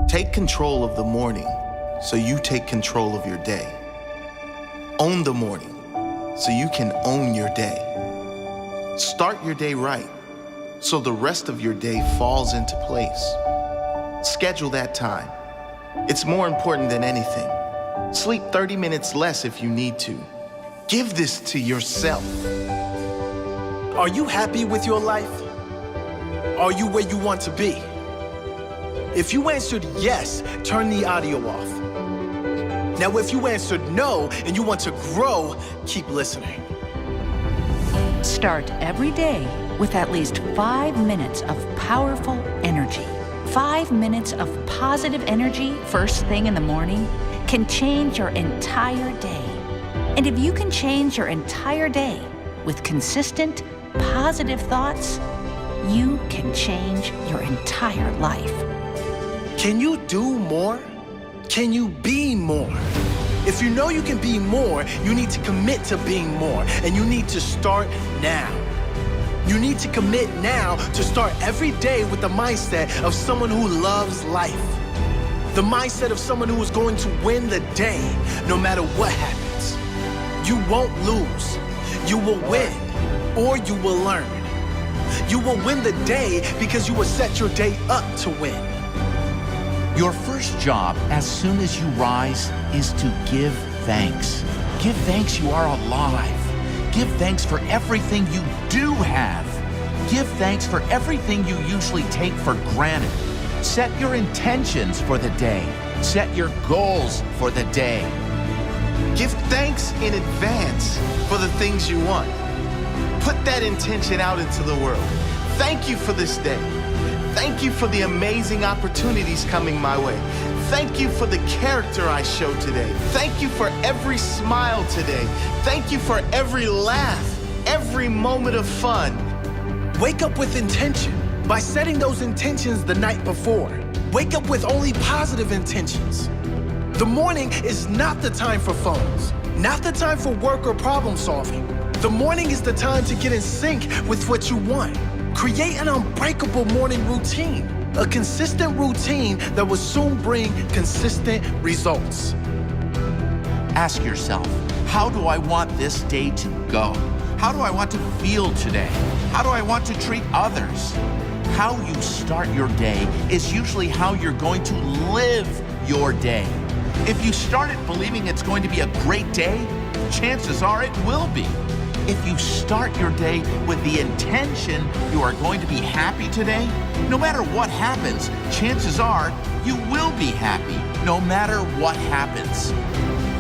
Take control of the morning so you take control of your day. Own the morning so you can own your day. Start your day right so the rest of your day falls into place. Schedule that time. It's more important than anything. Sleep 30 minutes less if you need to. Give this to yourself. Are you happy with your life? Are you where you want to be? If you answered yes, turn the audio off. Now, if you answered no and you want to grow, keep listening. Start every day with at least 5 minutes of powerful energy. 5 minutes of positive energy first thing in the morning can change your entire day. And if you can change your entire day with consistent, positive thoughts, you can change your entire life. Can you do more? Can you be more? If you know you can be more, you need to commit to being more, and you need to start now. You need to commit now to start every day with the mindset of someone who loves life. The mindset of someone who is going to win the day, no matter what happens. You won't lose. You will win, or you will learn. You will win the day because you will set your day up to win. Your first job as soon as you rise is to give thanks. Give thanks you are alive. Give thanks for everything you do have. Give thanks for everything you usually take for granted. Set your intentions for the day. Set your goals for the day. Give thanks in advance for the things you want. Put that intention out into the world. Thank you for this day. Thank you for the amazing opportunities coming my way. Thank you for the character I show today. Thank you for every smile today. Thank you for every laugh, every moment of fun. Wake up with intention by setting those intentions the night before. Wake up with only positive intentions. The morning is not the time for phones, not the time for work or problem solving. The morning is the time to get in sync with what you want. Create an unbreakable morning routine, a consistent routine that will soon bring consistent results. Ask yourself, how do I want this day to go? How do I want to feel today? How do I want to treat others? How you start your day is usually how you're going to live your day. If you start it believing it's going to be a great day, chances are it will be. If you start your day with the intention you are going to be happy today, no matter what happens, chances are you will be happy no matter what happens.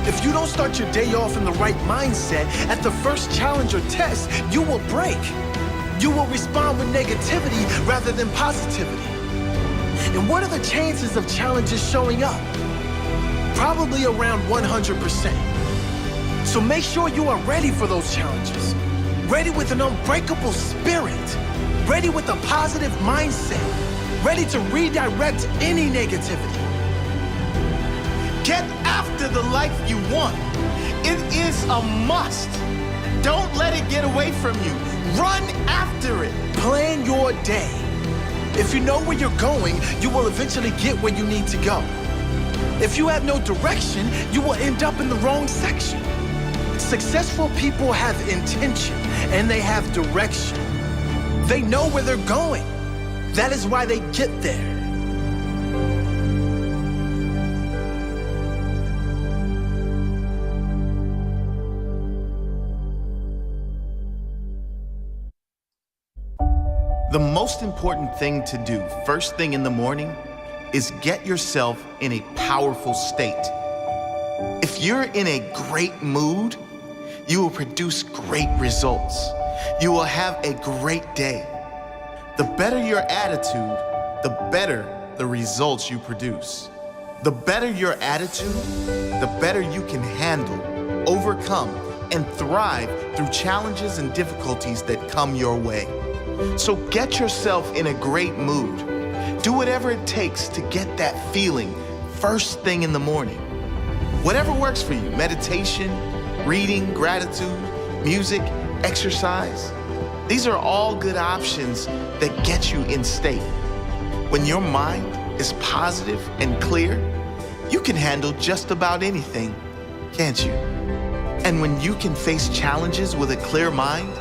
If you don't start your day off in the right mindset, at the first challenge or test, you will break. You will respond with negativity rather than positivity. And what are the chances of challenges showing up? Probably around 100%. So make sure you are ready for those challenges. Ready with an unbreakable spirit. Ready with a positive mindset. Ready to redirect any negativity. Get after the life you want. It is a must. Don't let it get away from you. Run after it. Plan your day. If you know where you're going, you will eventually get where you need to go. If you have no direction, you will end up in the wrong section. Successful people have intention and they have direction. They know where they're going. That is why they get there. The most important thing to do first thing in the morning is get yourself in a powerful state. If you're in a great mood, you will produce great results. You will have a great day. The better your attitude, the better the results you produce. The better your attitude, the better you can handle, overcome, and thrive through challenges and difficulties that come your way. So get yourself in a great mood. Do whatever it takes to get that feeling first thing in the morning. Whatever works for you, meditation, reading, gratitude, music, exercise. These are all good options that get you in state. When your mind is positive and clear, you can handle just about anything, can't you? And when you can face challenges with a clear mind,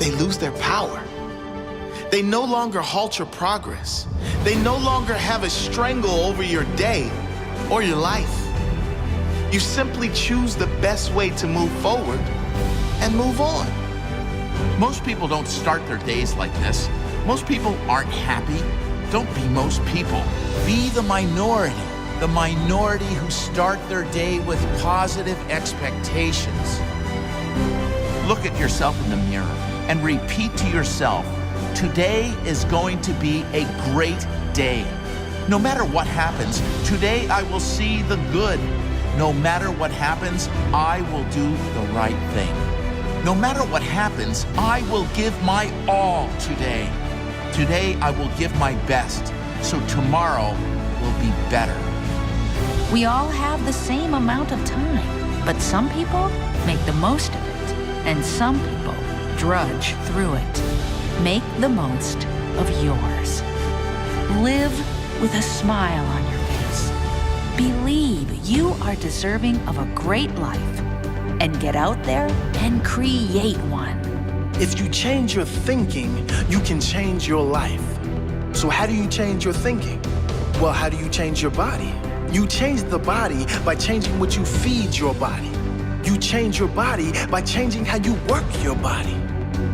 they lose their power. They no longer halt your progress. They no longer have a strangle over your day or your life. You simply choose the best way to move forward and move on. Most people don't start their days like this. Most people aren't happy. Don't be most people. Be the minority who start their day with positive expectations. Look at yourself in the mirror and repeat to yourself, today is going to be a great day. No matter what happens, today I will see the good. No matter what happens, I will do the right thing. No matter what happens, I will give my all today. Today I will give my best, so tomorrow will be better. We all have the same amount of time, but some people make the most of it, and some people drudge through it. Make the most of yours. Live with a smile on your face. Believe you are deserving of a great life, and get out there and create one. If you change your thinking, you can change your life. So how do you change your thinking? Well, how do you change your body? You change the body by changing what you feed your body. You change your body by changing how you work your body.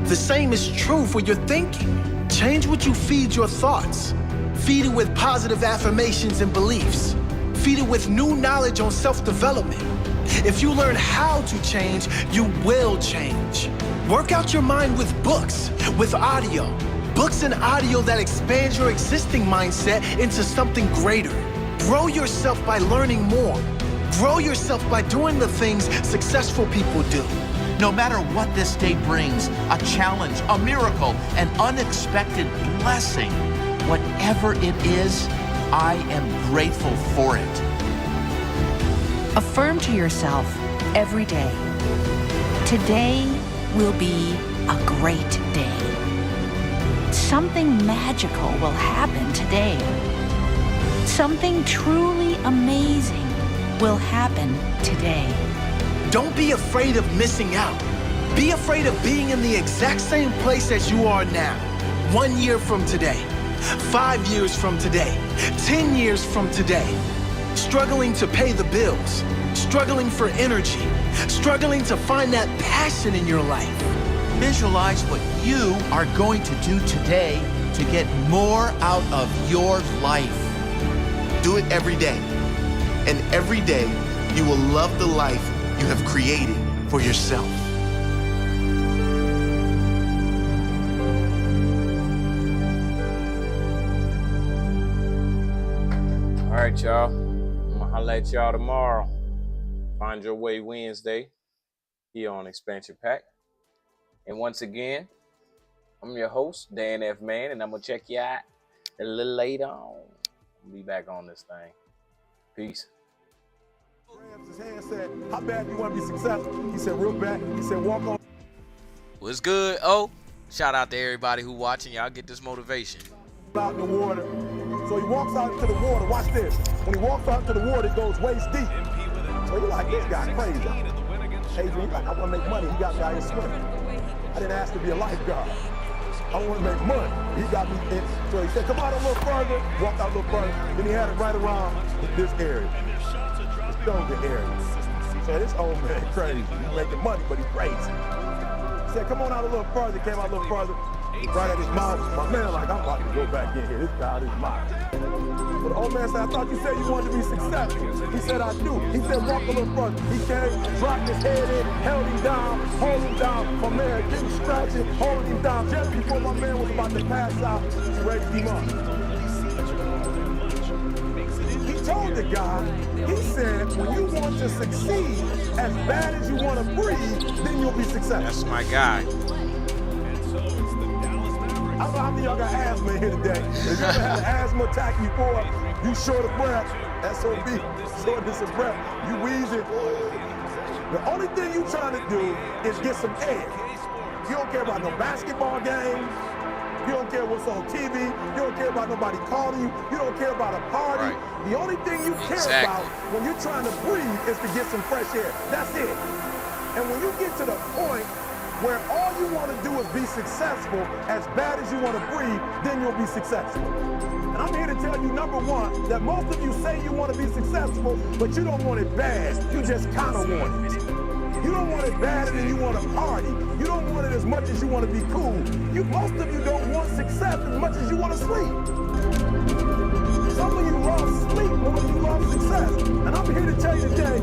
The same is true for your thinking. Change what you feed your thoughts. Feed it with positive affirmations and beliefs. Feed it with new knowledge on self-development. If you learn how to change, you will change. Work out your mind with books, with audio. Books and audio that expand your existing mindset into something greater. Grow yourself by learning more. Grow yourself by doing the things successful people do. No matter what this day brings, a challenge, a miracle, an unexpected blessing, whatever it is, I am grateful for it. Affirm to yourself every day, today will be a great day. Something magical will happen today. Something truly amazing will happen today. Don't be afraid of missing out. Be afraid of being in the exact same place as you are now. 1 year from today, 5 years from today, 10 years from today. Struggling to pay the bills, struggling for energy, struggling to find that passion in your life. Visualize what you are going to do today to get more out of your life. Do it every day. And every day, you will love the life you have created for yourself. All right, y'all. I'm gonna holla at y'all tomorrow. Find Your Way Wednesday here on Expansion Pack. And once again, I'm your host, Dan F. Man, and I'm gonna check you out a little later on. I'll be back on this thing. Peace. His hand said, how bad do you want to be successful? He said, real bad. He said, walk on. What's good? Oh, shout out to everybody who watching. Y'all get this motivation. Out in the water. So he walks out into the water. Watch this. When he walks out into the water, it goes waist deep. So you're like, this guy crazy. Adrian, he's like, I want to make money. He got me out here swimming. I didn't ask to be a lifeguard. I want to make money. He got me in. So he said, come out a little further. Walked out a little further. Then he had it right around this area. The shoulder area. So this old man crazy. He's making money, but he's crazy. He said, come on out a little further. Came out a little further. Right at his mouth. My man like, I'm about to go back in here. This guy is mine. But the old man said, I thought you said you wanted to be successful. He said, I do. He said, walk a little further. He came, dropped his head in, held him down, hold him down. My man didn't stretch it, hold him down. Just before my man was about to pass out, he raised him up. He told the guy, he said, when you want to succeed as bad as you want to breathe, then you'll be successful. That's my guy. I don't know how many of y'all got asthma in here today. If you ever had an asthma attack before, you short of breath, SOB, shortness of breath, you wheezing. The only thing you trying to do is get some air. You don't care about no basketball game. You don't care what's on TV. You don't care about nobody calling you. You don't care about a party. Right. The only thing you care about when you're trying to breathe is to get some fresh air. That's it. And when you get to the point where all you want to do is be successful, as bad as you want to breathe, then you'll be successful. And I'm here to tell you, number one, that most of you say you want to be successful, but you don't want it bad. You just kind of want it. You don't want it badder than you want to party. You don't want it as much as you want to be cool. Most of you don't want success as much as you want to sleep. Some of you love sleep more than you love success. And I'm here to tell you today,